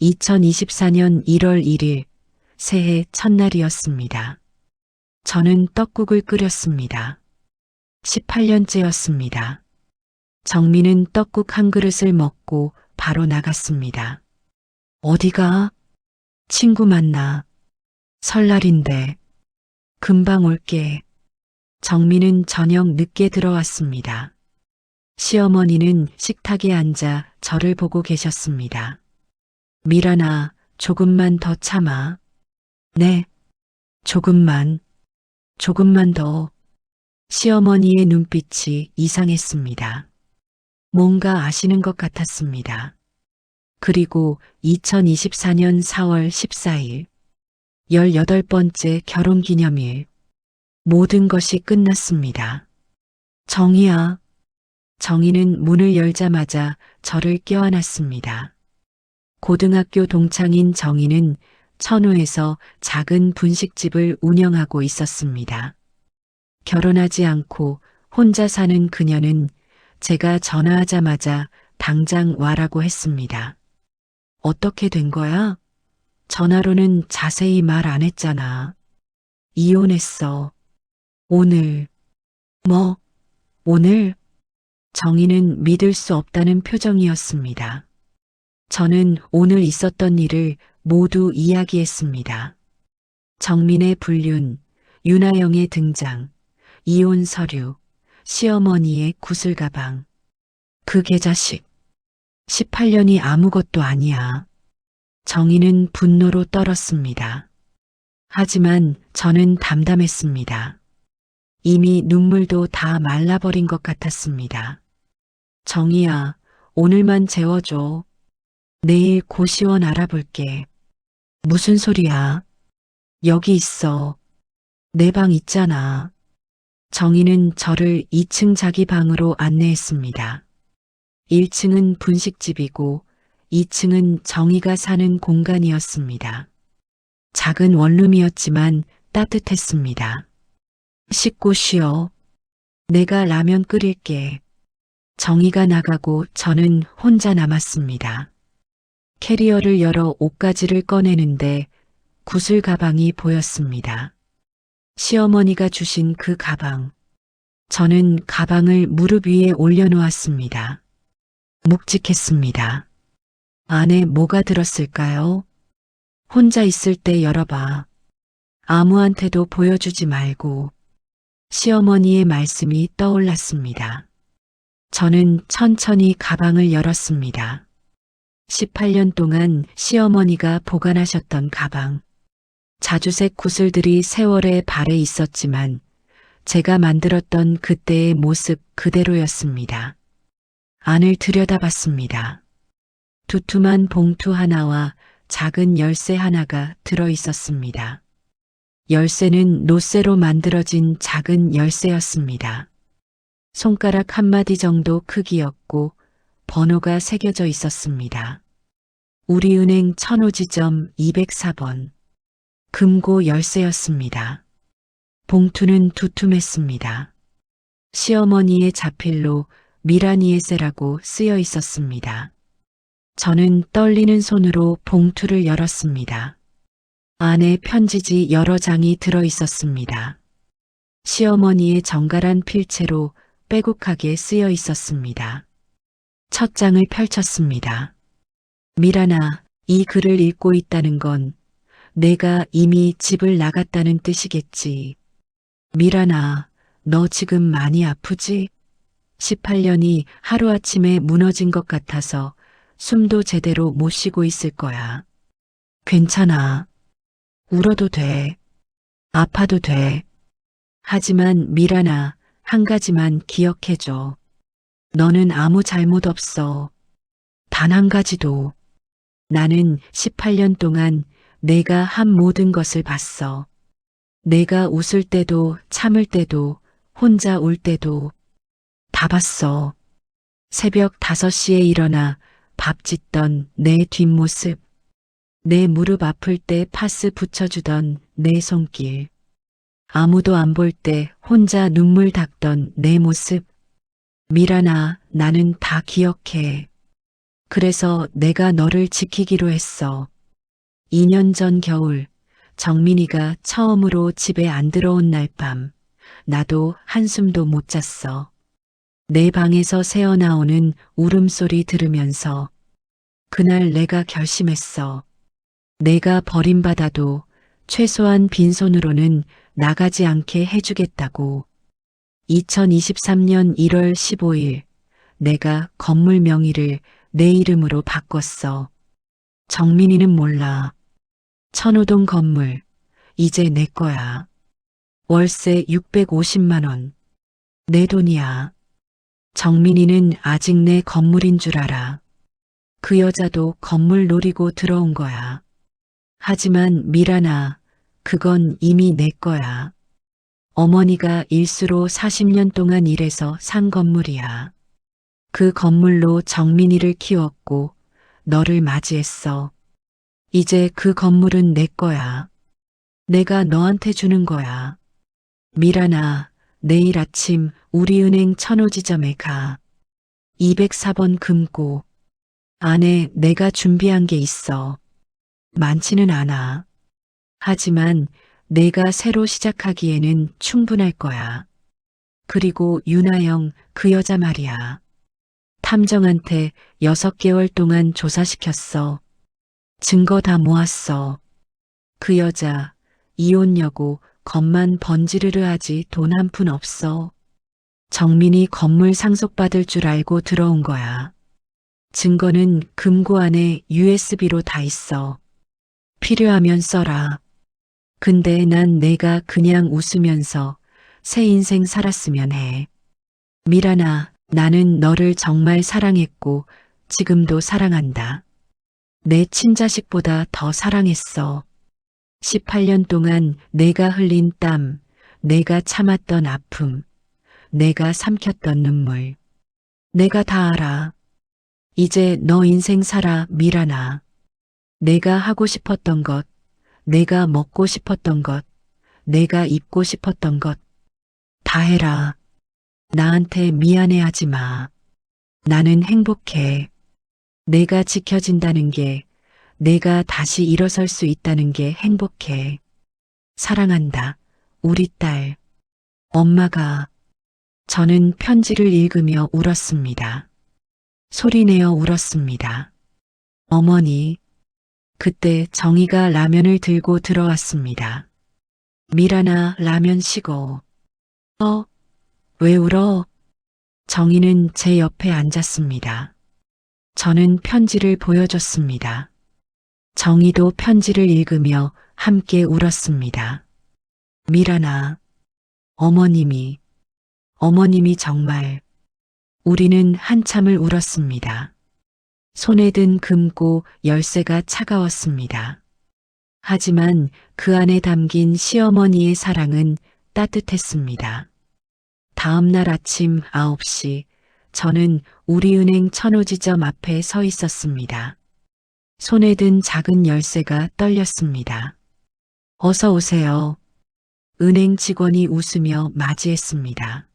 Speaker 2: 2024년 1월 1일 새해 첫날이었습니다. 저는 떡국을 끓였습니다. 18년째였습니다. 정민은 떡국 한 그릇을 먹고 바로 나갔습니다. 어디가? 친구 만나. 설날인데. 금방 올게. 정민은 저녁 늦게 들어왔습니다. 시어머니는 식탁에 앉아 저를 보고 계셨습니다. 미란아, 조금만 더 참아. 네, 조금만 더. 시어머니의 눈빛이 이상했습니다. 뭔가 아시는 것 같았습니다. 그리고 2024년 4월 14일, 18번째 결혼기념일. 모든 것이 끝났습니다. 정희야. 정희는 문을 열자마자 저를 껴안았습니다. 고등학교 동창인 정희는 천호에서 작은 분식집을 운영하고 있었습니다. 결혼하지 않고 혼자 사는 그녀는 제가 전화하자마자 당장 와라고 했습니다. 어떻게 된 거야? 전화로는 자세히 말 안 했잖아. 이혼했어. 오늘. 뭐? 오늘? 정희는 믿을 수 없다는 표정이었습니다. 저는 오늘 있었던 일을 모두 이야기했습니다. 정민의 불륜, 윤하영의 등장, 이혼 서류, 시어머니의 구슬 가방. 그 개자식. 18년이 아무것도 아니야. 정희는 분노로 떨었습니다. 하지만 저는 담담했습니다. 이미 눈물도 다 말라버린 것 같았습니다. 정희야, 오늘만 재워줘. 내일 고시원 알아볼게. 무슨 소리야? 여기 있어. 내 방 있잖아. 정희는 저를 2층 자기 방으로 안내했습니다. 1층은 분식집이고 2층은 정희가 사는 공간이었습니다. 작은 원룸이었지만 따뜻했습니다. 씻고 쉬어. 내가 라면 끓일게. 정희가 나가고 저는 혼자 남았습니다. 캐리어를 열어 옷가지를 꺼내는데 구슬 가방이 보였습니다. 시어머니가 주신 그 가방. 저는 가방을 무릎 위에 올려놓았습니다. 묵직했습니다. 안에 뭐가 들었을까요? 혼자 있을 때 열어봐. 아무한테도 보여주지 말고. 시어머니의 말씀이 떠올랐습니다. 저는 천천히 가방을 열었습니다. 18년 동안 시어머니가 보관하셨던 가방. 자주색 구슬들이 세월의 발에 있었지만 제가 만들었던 그때의 모습 그대로였습니다. 안을 들여다봤습니다. 두툼한 봉투 하나와 작은 열쇠 하나가 들어 있었습니다. 열쇠는 노쇠로 만들어진 작은 열쇠였습니다. 손가락 한마디 정도 크기였고 번호가 새겨져 있었습니다. 우리은행 천호지점 204번. 금고 열쇠였습니다. 봉투는 두툼했습니다. 시어머니의 자필로 미라니에세라고 쓰여 있었습니다. 저는 떨리는 손으로 봉투를 열었습니다. 안에 편지지 여러 장이 들어 있었습니다. 시어머니의 정갈한 필체로 빼곡하게 쓰여 있었습니다. 첫 장을 펼쳤습니다. 미란아, 이 글을 읽고 있다는 건 내가 이미 집을 나갔다는 뜻이겠지. 미란아, 너 지금 많이 아프지? 18년이 하루아침에 무너진 것 같아서 숨도 제대로 못 쉬고 있을 거야. 괜찮아. 울어도 돼. 아파도 돼. 하지만 미란아, 한 가지만 기억해줘. 너는 아무 잘못 없어. 단 한 가지도. 나는 18년 동안 내가 한 모든 것을 봤어. 내가 웃을 때도 참을 때도 혼자 울 때도 다 봤어. 새벽 5시에 일어나 밥 짓던 내 뒷모습. 내 무릎 아플 때 파스 붙여주던 내 손길. 아무도 안 볼 때 혼자 눈물 닦던 내 모습. 미란아, 나는 다 기억해. 그래서 내가 너를 지키기로 했어. 2년 전 겨울, 정민이가 처음으로 집에 안 들어온 날 밤, 나도 한숨도 못 잤어. 내 방에서 새어나오는 울음소리 들으면서 그날 내가 결심했어. 내가 버림받아도 최소한 빈손으로는 나가지 않게 해주겠다고. 2023년 1월 15일, 내가 건물 명의를 내 이름으로 바꿨어. 정민이는 몰라. 천호동 건물, 이제 내 거야. 월세 650만 원. 내 돈이야. 정민이는 아직 내 건물인 줄 알아. 그 여자도 건물 노리고 들어온 거야. 하지만 미란아, 그건 이미 내 거야. 어머니가 일수로 40년 동안 일해서 산 건물이야. 그 건물로 정민이를 키웠고 너를 맞이했어. 이제 그 건물은 내 거야. 내가 너한테 주는 거야. 미란아, 내일 아침 우리은행 천호지점에 가. 204번 금고. 안에 내가 준비한 게 있어. 많지는 않아. 하지만 내가 새로 시작하기에는 충분할 거야. 그리고 윤아영, 그 여자 말이야. 탐정한테 6개월 동안 조사시켰어. 증거 다 모았어. 그 여자, 이혼녀고 겉만 번지르르 하지 돈 한 푼 없어. 정민이 건물 상속받을 줄 알고 들어온 거야. 증거는 금고 안에 USB로 다 있어. 필요하면 써라. 근데 난 내가 그냥 웃으면서 새 인생 살았으면 해. 미란아, 나는 너를 정말 사랑했고 지금도 사랑한다. 내 친자식보다 더 사랑했어. 18년 동안 내가 흘린 땀, 내가 참았던 아픔, 내가 삼켰던 눈물. 내가 다 알아. 이제 너 인생 살아, 미란아. 내가 하고 싶었던 것, 내가 먹고 싶었던 것, 내가 입고 싶었던 것, 다 해라. 나한테 미안해하지 마. 나는 행복해. 내가 지켜진다는 게, 내가 다시 일어설 수 있다는 게 행복해. 사랑한다. 우리 딸. 엄마가. 저는 편지를 읽으며 울었습니다. 소리내어 울었습니다. 어머니. 그때 정희가 라면을 들고 들어왔습니다. 미란아, 라면 식어. 왜 울어? 정희는 제 옆에 앉았습니다. 저는 편지를 보여줬습니다. 정희도 편지를 읽으며 함께 울었습니다. 미란아, 어머님이 정말. 우리는 한참을 울었습니다. 손에 든 금고 열쇠가 차가웠습니다. 하지만 그 안에 담긴 시어머니의 사랑은 따뜻했습니다. 다음 날 아침 9시, 저는 우리은행 천호지점 앞에 서 있었습니다. 손에 든 작은 열쇠가 떨렸습니다. 어서 오세요. 은행 직원이 웃으며 맞이했습니다.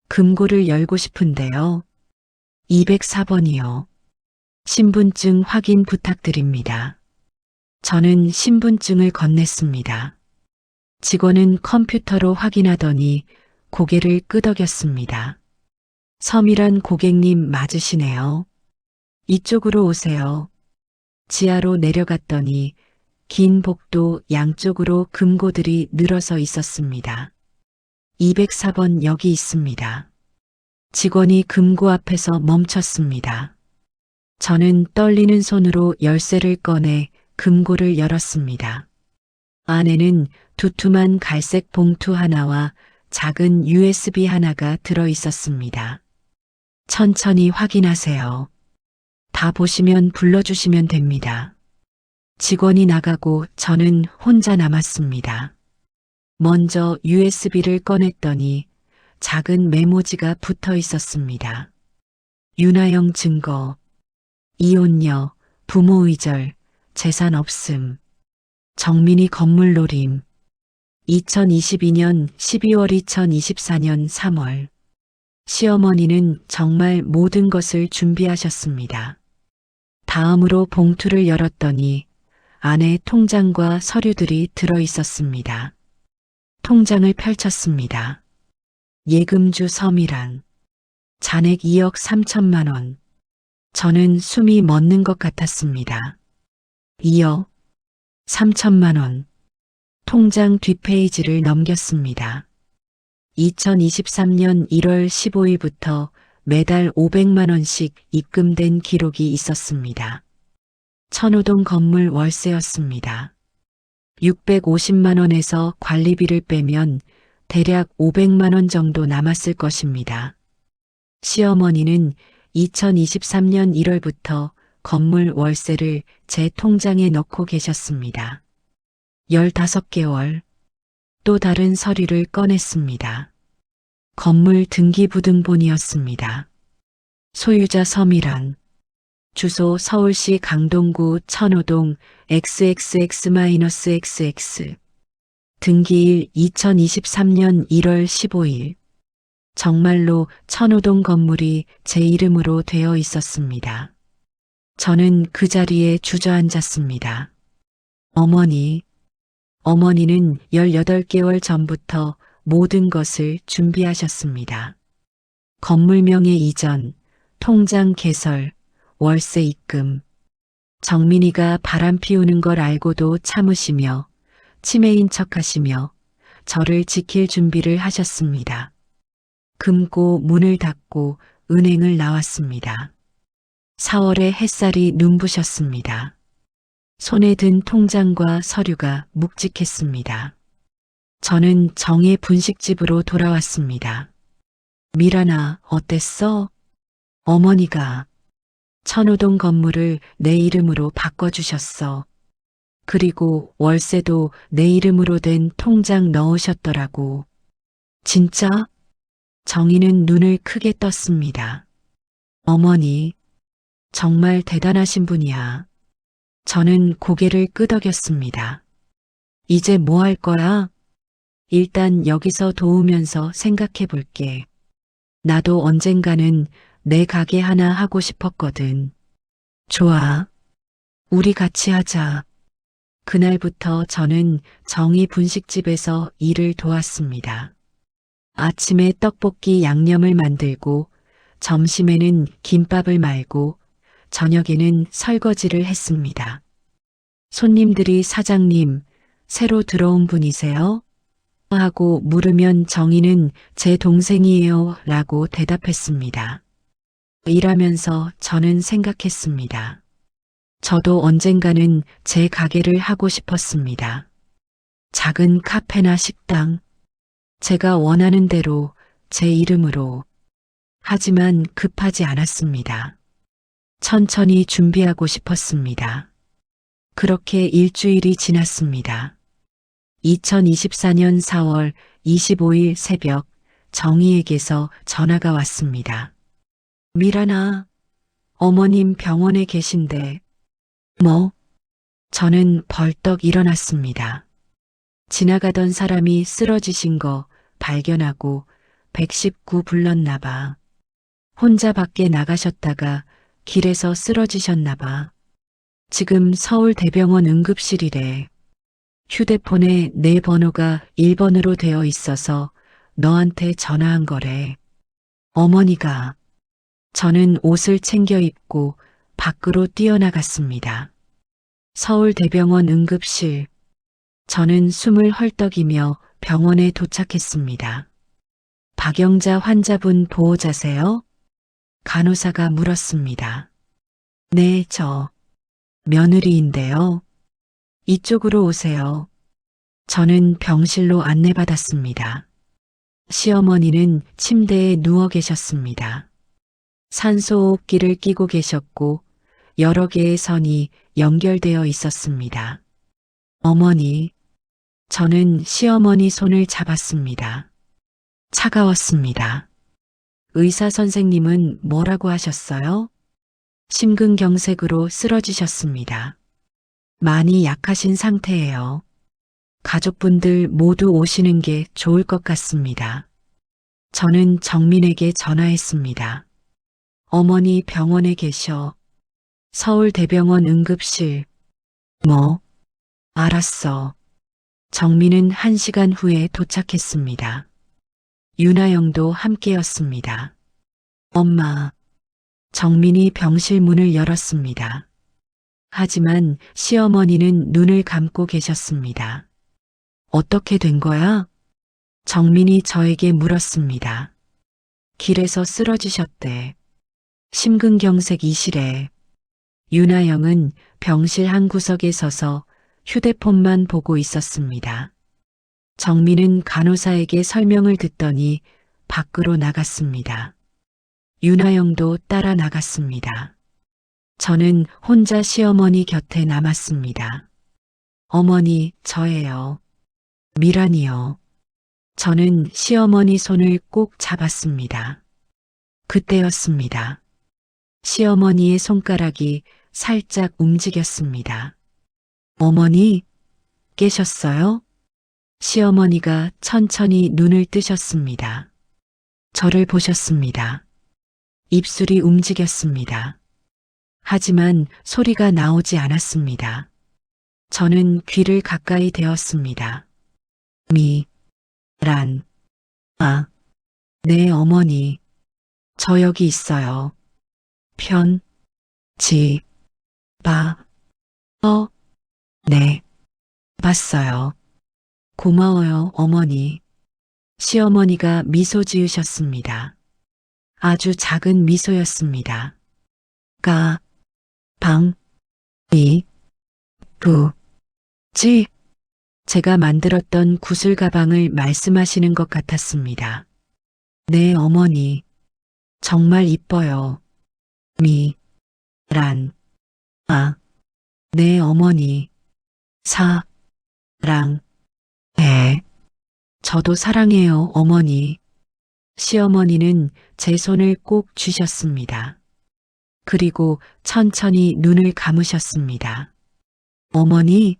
Speaker 2: 금고를 열고 싶은데요. 204번이요. 신분증 확인 부탁드립니다. 저는 신분증을 건넸습니다. 직원은 컴퓨터로 확인하더니 고개를 끄덕였습니다. 서밀한 고객님 맞으시네요. 이쪽으로 오세요. 지하로 내려갔더니 긴 복도 양쪽으로 금고들이 늘어서 있었습니다. 204번 여기 있습니다. 직원이 금고 앞에서 멈췄습니다. 저는 떨리는 손으로 열쇠를 꺼내 금고를 열었습니다. 안에는 두툼한 갈색 봉투 하나와 작은 USB 하나가 들어 있었습니다. 천천히 확인하세요. 다 보시면 불러주시면 됩니다. 직원이 나가고 저는 혼자 남았습니다. 먼저 USB를 꺼냈더니 작은 메모지가 붙어 있었습니다. 윤아영 증거, 이혼녀, 부모 의절, 재산 없음. 정민이 건물 노림. 2022년 12월 2024년 3월. 시어머니는 정말 모든 것을 준비하셨습니다. 다음으로 봉투를 열었더니 안에 통장과 서류들이 들어 있었습니다. 통장을 펼쳤습니다. 예금주 서미란. 잔액 2억 3천만 원. 저는 숨이 멎는 것 같았습니다. 2억 3천만 원. 통장 뒷페이지를 넘겼습니다. 2023년 1월 15일부터 매달 500만 원씩 입금된 기록이 있었습니다. 천호동 건물 월세였습니다. 650만 원에서 관리비를 빼면 대략 500만 원 정도 남았을 것입니다. 시어머니는 2023년 1월부터 건물 월세를 제 통장에 넣고 계셨습니다. 15개월. 또 다른 서류를 꺼냈습니다. 건물 등기부등본이었습니다. 소유자 서미란. 주소 서울시 강동구 천호동 XXX-XX. 등기일 2023년 1월 15일. 정말로 천호동 건물이 제 이름으로 되어 있었습니다. 저는 그 자리에 주저앉았습니다. 어머니는 18개월 전부터 모든 것을 준비하셨습니다. 건물 명의 이전, 통장 개설, 월세 입금. 정민이가 바람 피우는 걸 알고도 참으시며 치매인 척하시며 저를 지킬 준비를 하셨습니다. 금고 문을 닫고 은행을 나왔습니다. 4월에 햇살이 눈부셨습니다. 손에 든 통장과 서류가 묵직했습니다. 저는 정의 분식집으로 돌아왔습니다. 미란아, 어땠어? 어머니가 천호동 건물을 내 이름으로 바꿔주셨어. 그리고 월세도 내 이름으로 된 통장 넣으셨더라고. 진짜? 정희는 눈을 크게 떴습니다. 어머니, 정말 대단하신 분이야. 저는 고개를 끄덕였습니다. 이제 뭐 할 거야? 일단 여기서 도우면서 생각해 볼게. 나도 언젠가는 내 가게 하나 하고 싶었거든. 좋아. 우리 같이 하자. 그날부터 저는 정희 분식집에서 일을 도왔습니다. 아침에 떡볶이 양념을 만들고, 점심에는 김밥을 말고, 저녁에는 설거지를 했습니다. 손님들이 사장님, 새로 들어온 분이세요? 하고 물으면 정희는 제 동생이에요 라고 대답했습니다. 일하면서 저는 생각했습니다. 저도 언젠가는 제 가게를 하고 싶었습니다. 작은 카페나 식당, 제가 원하는 대로 제 이름으로. 하지만 급하지 않았습니다. 천천히 준비하고 싶었습니다. 그렇게 일주일이 지났습니다. 2024년 4월 25일 새벽 정희에게서 전화가 왔습니다. 미란아, 어머님 병원에 계신데. 뭐? 저는 벌떡 일어났습니다. 지나가던 사람이 쓰러지신 거 발견하고 119 불렀나 봐. 혼자 밖에 나가셨다가 길에서 쓰러지셨나 봐. 지금 서울대병원 응급실이래. 휴대폰에 내 번호가 1번으로 되어 있어서 너한테 전화한 거래. 어머니가. 저는 옷을 챙겨 입고 밖으로 뛰어나갔습니다. 서울대병원 응급실. 저는 숨을 헐떡이며 병원에 도착했습니다. 박영자 환자분 보호자세요? 간호사가 물었습니다. 네, 저 며느리인데요. 이쪽으로 오세요. 저는 병실로 안내받았습니다. 시어머니는 침대에 누워 계셨습니다. 산소호흡기를 끼고 계셨고 여러 개의 선이 연결되어 있었습니다. 어머니, 저는 시어머니 손을 잡았습니다. 차가웠습니다. 의사 선생님은 뭐라고 하셨어요? 심근경색으로 쓰러지셨습니다. 많이 약하신 상태예요. 가족분들 모두 오시는 게 좋을 것 같습니다. 저는 정민에게 전화했습니다. 어머니 병원에 계셔. 서울대병원 응급실. 뭐? 알았어. 정민은 1시간 후에 도착했습니다. 윤아영도 함께였습니다. 엄마. 정민이 병실 문을 열었습니다. 하지만 시어머니는 눈을 감고 계셨습니다. 어떻게 된 거야? 정민이 저에게 물었습니다. 길에서 쓰러지셨대. 심근경색 이실에. 윤아영은 병실 한 구석에 서서 휴대폰만 보고 있었습니다. 정민은 간호사에게 설명을 듣더니 밖으로 나갔습니다. 윤아영도 따라 나갔습니다. 저는 혼자 시어머니 곁에 남았습니다. 어머니, 저예요. 미란이요. 저는 시어머니 손을 꼭 잡았습니다. 그때였습니다. 시어머니의 손가락이 살짝 움직였습니다. 어머니, 깨셨어요? 시어머니가 천천히 눈을 뜨셨습니다. 저를 보셨습니다. 입술이 움직였습니다. 하지만 소리가 나오지 않았습니다. 저는 귀를 가까이 대었습니다. 네, 어머니. 저 여기 있어요. 네, 봤어요. 고마워요, 어머니. 시어머니가 미소 지으셨습니다. 아주 작은 미소였습니다. 제가 만들었던 구슬 가방을 말씀하시는 것 같았습니다. 네, 어머니. 정말 이뻐요. 네, 어머니. 저도 사랑해요, 어머니. 시어머니는 제 손을 꼭 쥐셨습니다. 그리고 천천히 눈을 감으셨습니다. 어머니,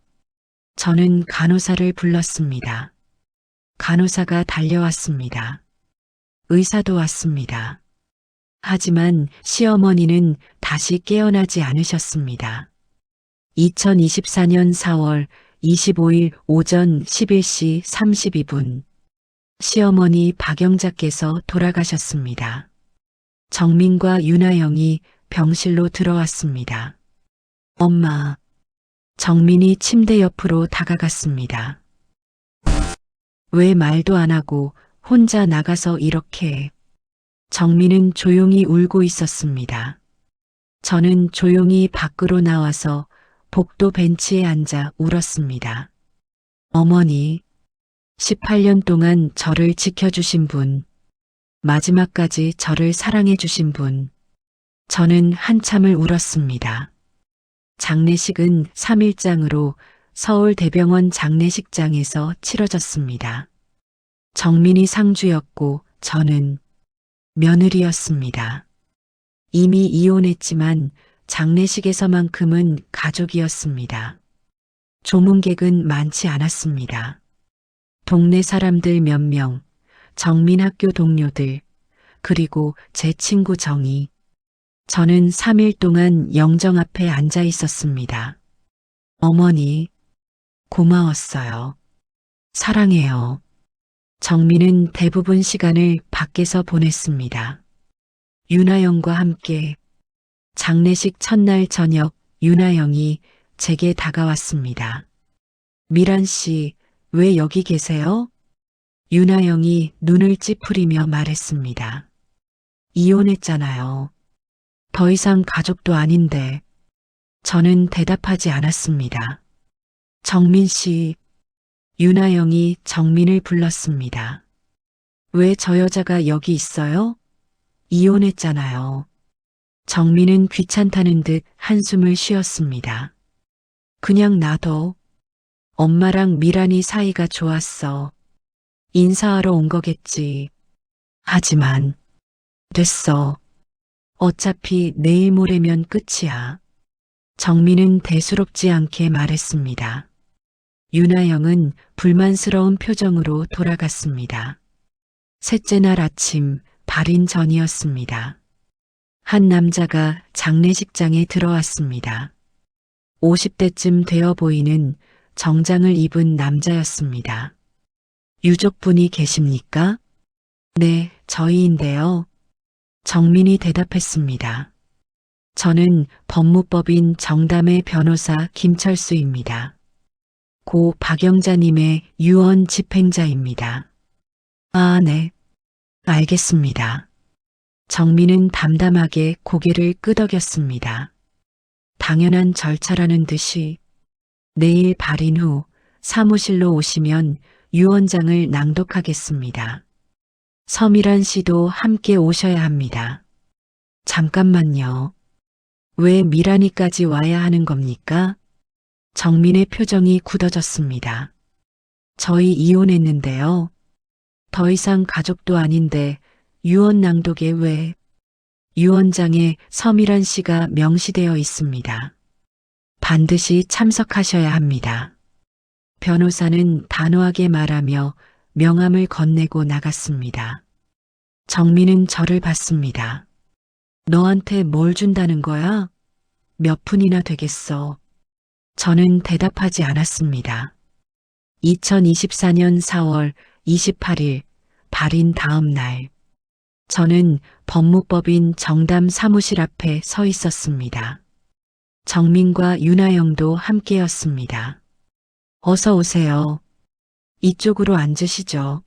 Speaker 2: 저는 간호사를 불렀습니다. 간호사가 달려왔습니다. 의사도 왔습니다. 하지만 시어머니는 다시 깨어나지 않으셨습니다. 2024년 4월 25일 오전 11시 32분. 시어머니 박영자께서 돌아가셨습니다. 정민과 윤아영이 병실로 들어왔습니다. 엄마. 정민이 침대 옆으로 다가갔습니다. 왜 말도 안 하고 혼자 나가서 이렇게. 정민은 조용히 울고 있었습니다. 저는 조용히 밖으로 나와서 복도 벤치에 앉아 울었습니다. 어머니, 18년 동안 저를 지켜주신 분, 마지막까지 저를 사랑해주신 분, 저는 한참을 울었습니다. 장례식은 3일장으로 서울대병원 장례식장에서 치러졌습니다. 정민이 상주였고 저는 며느리였습니다. 이미 이혼했지만 장례식에서만큼은 가족이었습니다. 조문객은 많지 않았습니다. 동네 사람들 몇 명, 정민 학교 동료들, 그리고 제 친구 정희. 저는 3일 동안 영정 앞에 앉아 있었습니다. 어머니, 고마웠어요. 사랑해요. 정민은 대부분 시간을 밖에서 보냈습니다. 윤아영과 함께. 장례식 첫날 저녁 윤아영이 제게 다가왔습니다. 미란 씨, 왜 여기 계세요? 윤아영이 눈을 찌푸리며 말했습니다. 이혼했잖아요. 더 이상 가족도 아닌데. 저는 대답하지 않았습니다. 정민 씨, 윤아영이 정민을 불렀습니다. 왜 저 여자가 여기 있어요? 이혼했잖아요. 정민은 귀찮다는 듯 한숨을 쉬었습니다. 그냥 놔둬. 엄마랑 미란이 사이가 좋았어. 인사하러 온 거겠지. 하지만 됐어. 어차피 내일 모레면 끝이야. 정민은 대수롭지 않게 말했습니다. 윤하영은 불만스러운 표정으로 돌아갔습니다. 셋째 날 아침 발인 전이었습니다. 한 남자가 장례식장에 들어왔습니다. 50대쯤 되어 보이는 정장을 입은 남자였습니다. 유족분이 계십니까? 네, 저희인데요. 정민이 대답했습니다. 저는 법무법인 정담의 변호사 김철수입니다. 고 박영자님의 유언 집행자입니다. 아, 네. 알겠습니다. 정민은 담담하게 고개를 끄덕였습니다. 당연한 절차라는 듯이 내일 발인 후 사무실로 오시면 유언장을 낭독하겠습니다. 서미란 씨도 함께 오셔야 합니다. 잠깐만요. 왜 미란이까지 와야 하는 겁니까? 정민의 표정이 굳어졌습니다. 저희 이혼했는데요. 더 이상 가족도 아닌데 유언 낭독에 왜? 유언장에 서미란 씨가 명시되어 있습니다. 반드시 참석하셔야 합니다. 변호사는 단호하게 말하며 명함을 건네고 나갔습니다. 정민은 저를 봤습니다. 너한테 뭘 준다는 거야? 몇 푼이나 되겠어? 저는 대답하지 않았습니다. 2024년 4월 28일 발인 다음 날 저는 법무법인 정담 사무실 앞에 서 있었습니다. 정민과 윤하영도 함께였습니다. 어서 오세요. 이쪽으로 앉으시죠.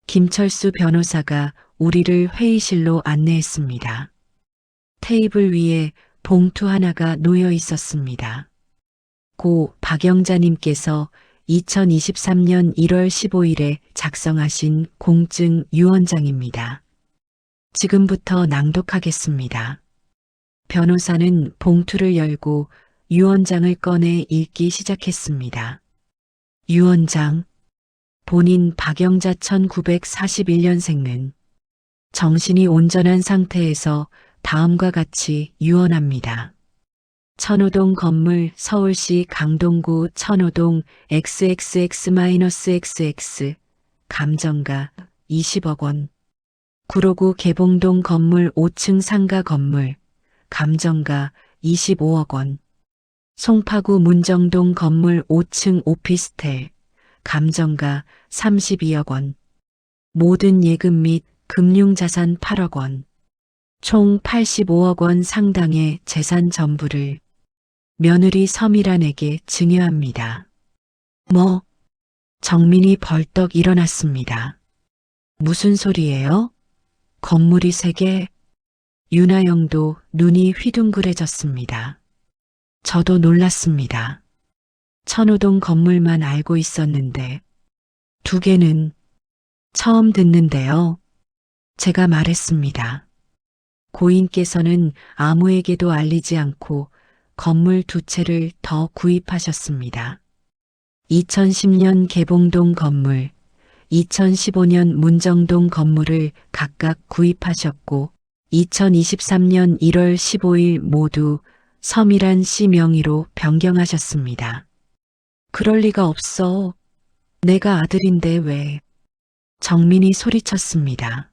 Speaker 2: 김철수 변호사가 우리를 회의실로 안내했습니다. 테이블 위에 봉투 하나가 놓여 있었습니다. 고 박영자님께서 2023년 1월 15일에 작성하신 공증 유언장입니다. 지금부터 낭독하겠습니다. 변호사는 봉투를 열고 유언장을 꺼내 읽기 시작했습니다. 유언장. 본인 박영자 1941년생은 정신이 온전한 상태에서 다음과 같이 유언합니다. 천호동 건물 서울시 강동구 천호동 XXX-XX 감정가 20억 원. 구로구 개봉동 건물 5층 상가 건물 감정가 25억 원. 송파구 문정동 건물 5층 오피스텔 감정가 32억 원. 모든 예금 및 금융자산 8억 원. 총 85억 원 상당의 재산 전부를 며느리 서미란에게 증여합니다. 뭐? 정민이 벌떡 일어났습니다. 무슨 소리예요? 건물이 3개? 윤하영도 눈이 휘둥그레졌습니다. 저도 놀랐습니다. 천호동 건물만 알고 있었는데 2개는 처음 듣는데요. 제가 말했습니다. 고인께서는 아무에게도 알리지 않고 건물 2채를 더 구입하셨습니다. 2010년 개봉동 건물, 2015년 문정동 건물을 각각 구입하셨고 2023년 1월 15일 모두 서미란 씨 명의로 변경하셨습니다. 그럴 리가 없어. 내가 아들인데 왜? 정민이 소리쳤습니다.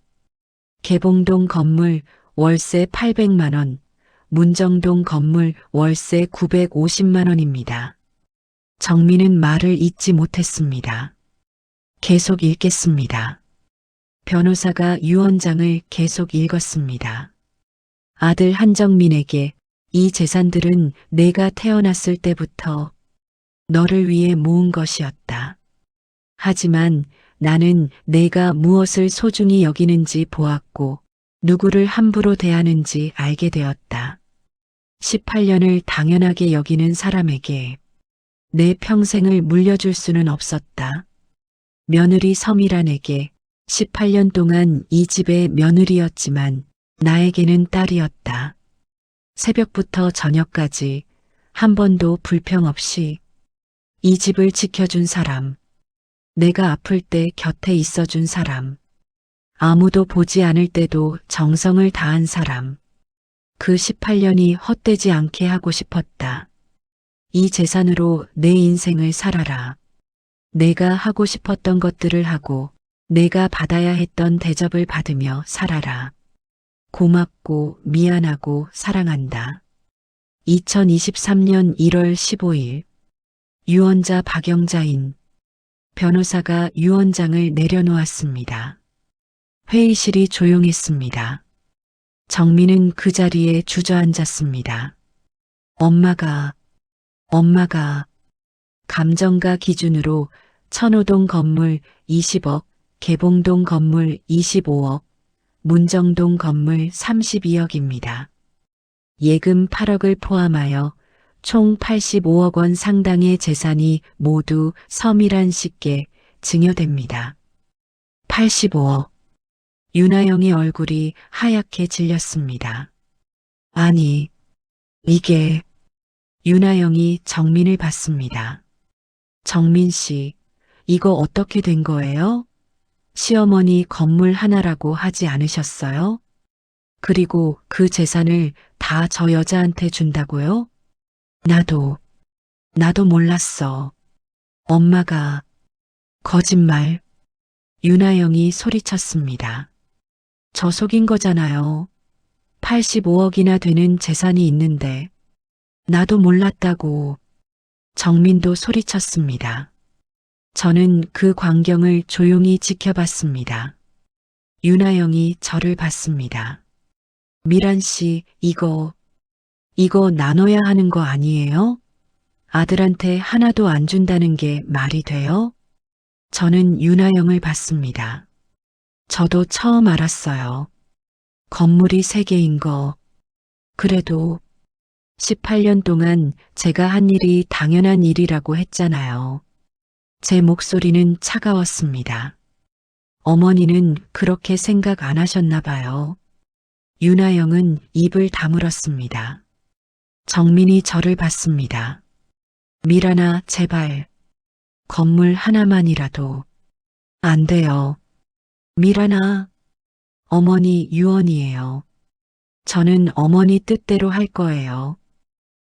Speaker 2: 개봉동 건물 월세 800만 원, 문정동 건물 월세 950만 원입니다. 정민은 말을 잇지 못했습니다. 계속 읽겠습니다. 변호사가 유언장을 계속 읽었습니다. 아들 한정민에게 이 재산들은 내가 태어났을 때부터 너를 위해 모은 것이었다. 하지만 나는 내가 무엇을 소중히 여기는지 보았고 누구를 함부로 대하는지 알게 되었다. 18년을 당연하게 여기는 사람에게 내 평생을 물려줄 수는 없었다. 며느리 서미란에게 18년 동안 이 집의 며느리였지만 나에게는 딸이었다. 새벽부터 저녁까지 한 번도 불평 없이 이 집을 지켜준 사람, 내가 아플 때 곁에 있어준 사람, 아무도 보지 않을 때도 정성을 다한 사람, 그 18년이 헛되지 않게 하고 싶었다. 이 재산으로 내 인생을 살아라. 내가 하고 싶었던 것들을 하고 내가 받아야 했던 대접을 받으며 살아라. 고맙고 미안하고 사랑한다. 2023년 1월 15일 유언자 박영자인 변호사가 유언장을 내려놓았습니다. 회의실이 조용했습니다. 정민은 그 자리에 주저앉았습니다. 엄마가 감정가 기준으로 천호동 건물 20억, 개봉동 건물 25억, 문정동 건물 32억입니다. 예금 8억을 포함하여 총 85억 원 상당의 재산이 모두 서밀한 씨께 증여됩니다. 85억. 윤하영의 얼굴이 하얗게 질렸습니다. 아니, 이게... 윤하영이 정민을 봤습니다. 정민 씨, 이거 어떻게 된 거예요? 시어머니 건물 하나라고 하지 않으셨어요? 그리고 그 재산을 다 저 여자한테 준다고요? 나도 몰랐어. 엄마가... 거짓말. 윤하영이 소리쳤습니다. 저 속인 거잖아요. 85억이나 되는 재산이 있는데 나도 몰랐다고. 정민도 소리쳤습니다. 저는 그 광경을 조용히 지켜봤습니다. 윤하영이 저를 봤습니다. 미란 씨, 이거 나눠야 하는 거 아니에요? 아들한테 하나도 안 준다는 게 말이 돼요? 저는 윤하영을 봤습니다. 저도 처음 알았어요. 건물이 3개인 거. 그래도 18년 동안 제가 한 일이 당연한 일이라고 했잖아요. 제 목소리는 차가웠습니다. 어머니는 그렇게 생각 안 하셨나 봐요. 윤하영은 입을 다물었습니다. 정민이 저를 봤습니다. 미란아, 제발. 건물 하나만이라도. 안 돼요. 미란아. 어머니 유언이에요. 저는 어머니 뜻대로 할 거예요.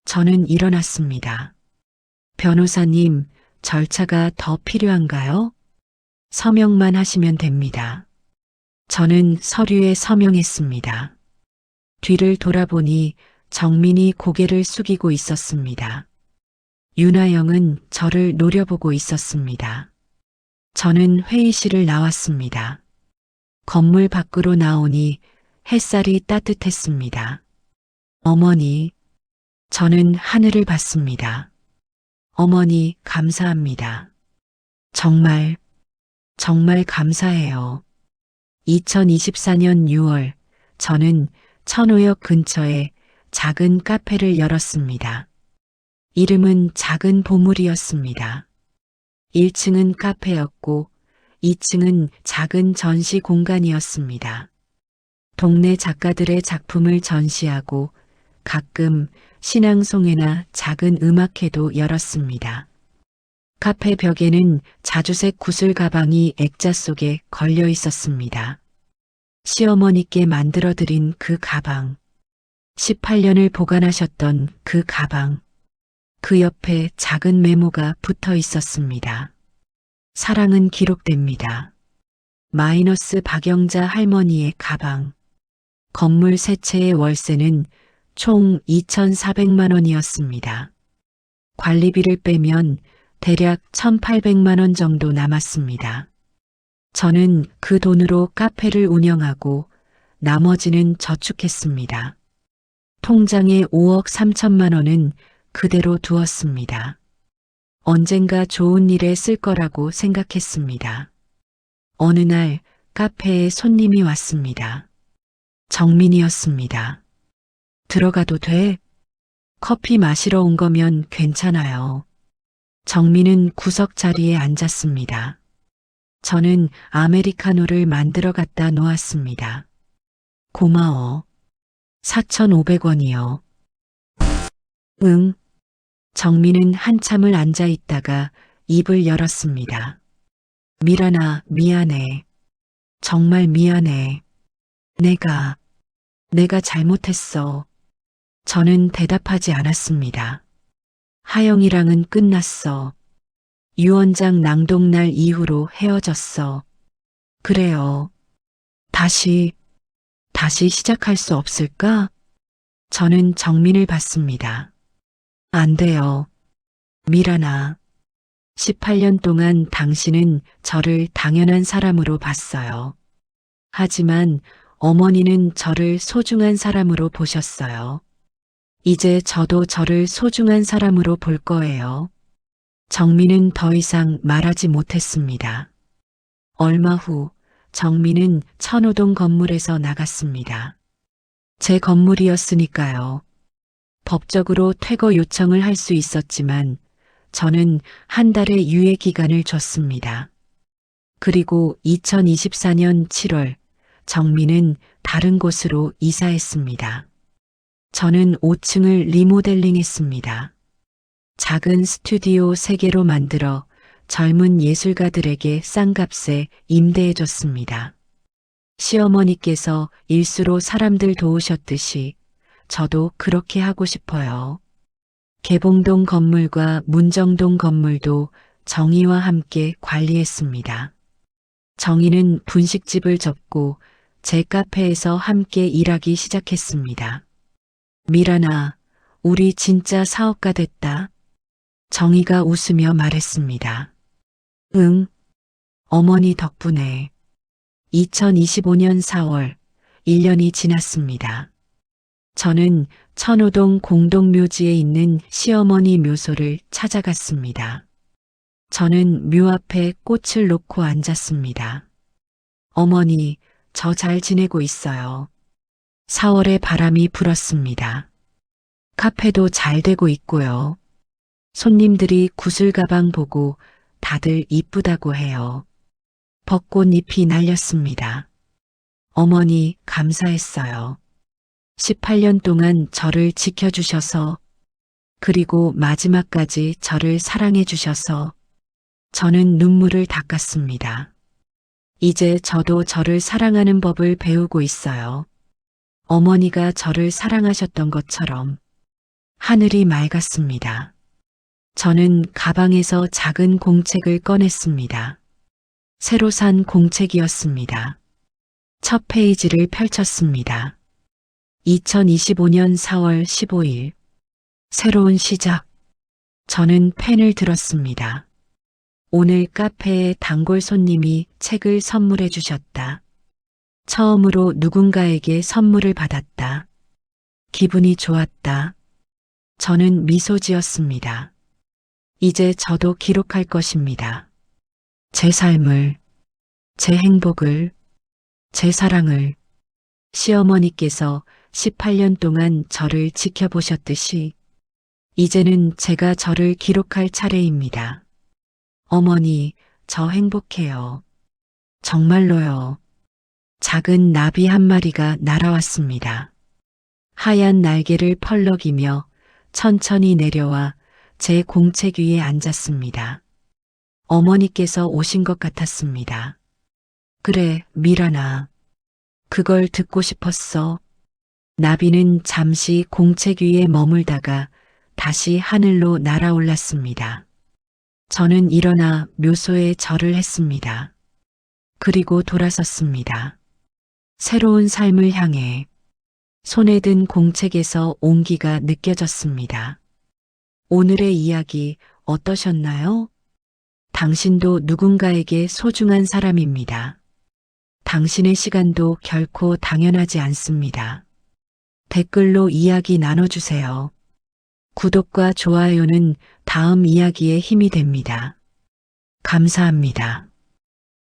Speaker 2: 저는 일어났습니다. 변호사님, 절차가 더 필요한가요? 서명만 하시면 됩니다. 저는 서류에 서명했습니다. 뒤를 돌아보니 정민이 고개를 숙이고 있었습니다. 윤하영은 저를 노려보고 있었습니다. 저는 회의실을 나왔습니다. 건물 밖으로 나오니 햇살이 따뜻했습니다. 어머니, 저는 하늘을 봤습니다. 어머니, 감사합니다. 정말 감사해요. 2024년 6월, 저는 천호역 근처에 작은 카페를 열었습니다. 이름은 작은 보물이었습니다. 1층은 카페였고 2층은 작은 전시 공간이었습니다. 동네 작가들의 작품을 전시하고 가끔 신앙송회나 작은 음악회도 열었습니다. 카페 벽에는 자주색 구슬 가방이 액자 속에 걸려 있었습니다. 시어머니께 만들어드린 그 가방, 18년을 보관하셨던 그 가방, 그 옆에 작은 메모가 붙어 있었습니다. 사랑은 기록됩니다. 마이너스 박영자 할머니의 가방. 건물 3채의 월세는 총 2,400만 원이었습니다. 관리비를 빼면 대략 1,800만 원 정도 남았습니다. 저는 그 돈으로 카페를 운영하고 나머지는 저축했습니다. 통장에 5억 3천만 원은 그대로 두었습니다. 언젠가 좋은 일에 쓸 거라고 생각했습니다. 어느 날 카페에 손님이 왔습니다. 정민이었습니다. 들어가도 돼? 커피 마시러 온 거면 괜찮아요. 정민은 구석 자리에 앉았습니다. 저는 아메리카노를 만들어 갖다 놓았습니다. 고마워. 4,500원이요. 응. 정민은 한참을 앉아 있다가 입을 열었습니다. 미란아, 미안해. 정말 미안해. 내가 잘못했어. 저는 대답하지 않았습니다. 하영이랑은 끝났어. 유언장 낭독날 이후로 헤어졌어. 그래요. 다시 시작할 수 없을까? 저는 정민을 봤습니다. 안 돼요. 미란아. 18년 동안 당신은 저를 당연한 사람으로 봤어요. 하지만 어머니는 저를 소중한 사람으로 보셨어요. 이제 저도 저를 소중한 사람으로 볼 거예요. 정민은 더 이상 말하지 못했습니다. 얼마 후 정민은 천호동 건물에서 나갔습니다. 제 건물이었으니까요. 법적으로 퇴거 요청을 할 수 있었지만 저는 한 달의 유예 기간을 줬습니다. 그리고 2024년 7월 정민은 다른 곳으로 이사했습니다. 저는 5층을 리모델링했습니다. 작은 스튜디오 3개로 만들어 젊은 예술가들에게 싼 값에 임대해줬습니다. 시어머니께서 일수로 사람들 도우셨듯이 저도 그렇게 하고 싶어요. 개봉동 건물과 문정동 건물도 정희와 함께 관리했습니다. 정희는 분식집을 접고 제 카페에서 함께 일하기 시작했습니다. 미란아, 우리 진짜 사업가 됐다. 정희가 웃으며 말했습니다. 응, 어머니 덕분에. 2025년 4월, 1년이 지났습니다. 저는 천호동 공동묘지에 있는 시어머니 묘소를 찾아갔습니다. 저는 묘 앞에 꽃을 놓고 앉았습니다. 어머니, 저 잘 지내고 있어요. 4월에 바람이 불었습니다. 카페도 잘 되고 있고요. 손님들이 구슬 가방 보고 다들 이쁘다고 해요. 벚꽃잎이 날렸습니다. 어머니, 감사했어요. 18년 동안 저를 지켜주셔서, 그리고 마지막까지 저를 사랑해 주셔서 저는 눈물을 닦았습니다. 이제 저도 저를 사랑하는 법을 배우고 있어요. 어머니가 저를 사랑하셨던 것처럼 하늘이 맑았습니다. 저는 가방에서 작은 공책을 꺼냈습니다. 새로 산 공책이었습니다. 첫 페이지를 펼쳤습니다. 2025년 4월 15일. 새로운 시작. 저는 펜을 들었습니다. 오늘 카페에 단골 손님이 책을 선물해 주셨다. 처음으로 누군가에게 선물을 받았다. 기분이 좋았다. 저는 미소 지었습니다. 이제 저도 기록할 것입니다. 제 삶을, 제 행복을, 제 사랑을. 시어머니께서 18년 동안 저를 지켜보셨듯이 이제는 제가 저를 기록할 차례입니다. 어머니, 저 행복해요. 정말로요. 작은 나비 한 마리가 날아왔습니다. 하얀 날개를 펄럭이며 천천히 내려와 제 공책 위에 앉았습니다. 어머니께서 오신 것 같았습니다. 그래, 미란아. 그걸 듣고 싶었어. 나비는 잠시 공책 위에 머물다가 다시 하늘로 날아올랐습니다. 저는 일어나 묘소에 절을 했습니다. 그리고 돌아섰습니다. 새로운 삶을 향해. 손에 든 공책에서 온기가 느껴졌습니다. 오늘의 이야기 어떠셨나요? 당신도 누군가에게 소중한 사람입니다. 당신의 시간도 결코 당연하지 않습니다. 댓글로 이야기 나눠주세요. 구독과 좋아요는 다음 이야기에 힘이 됩니다. 감사합니다.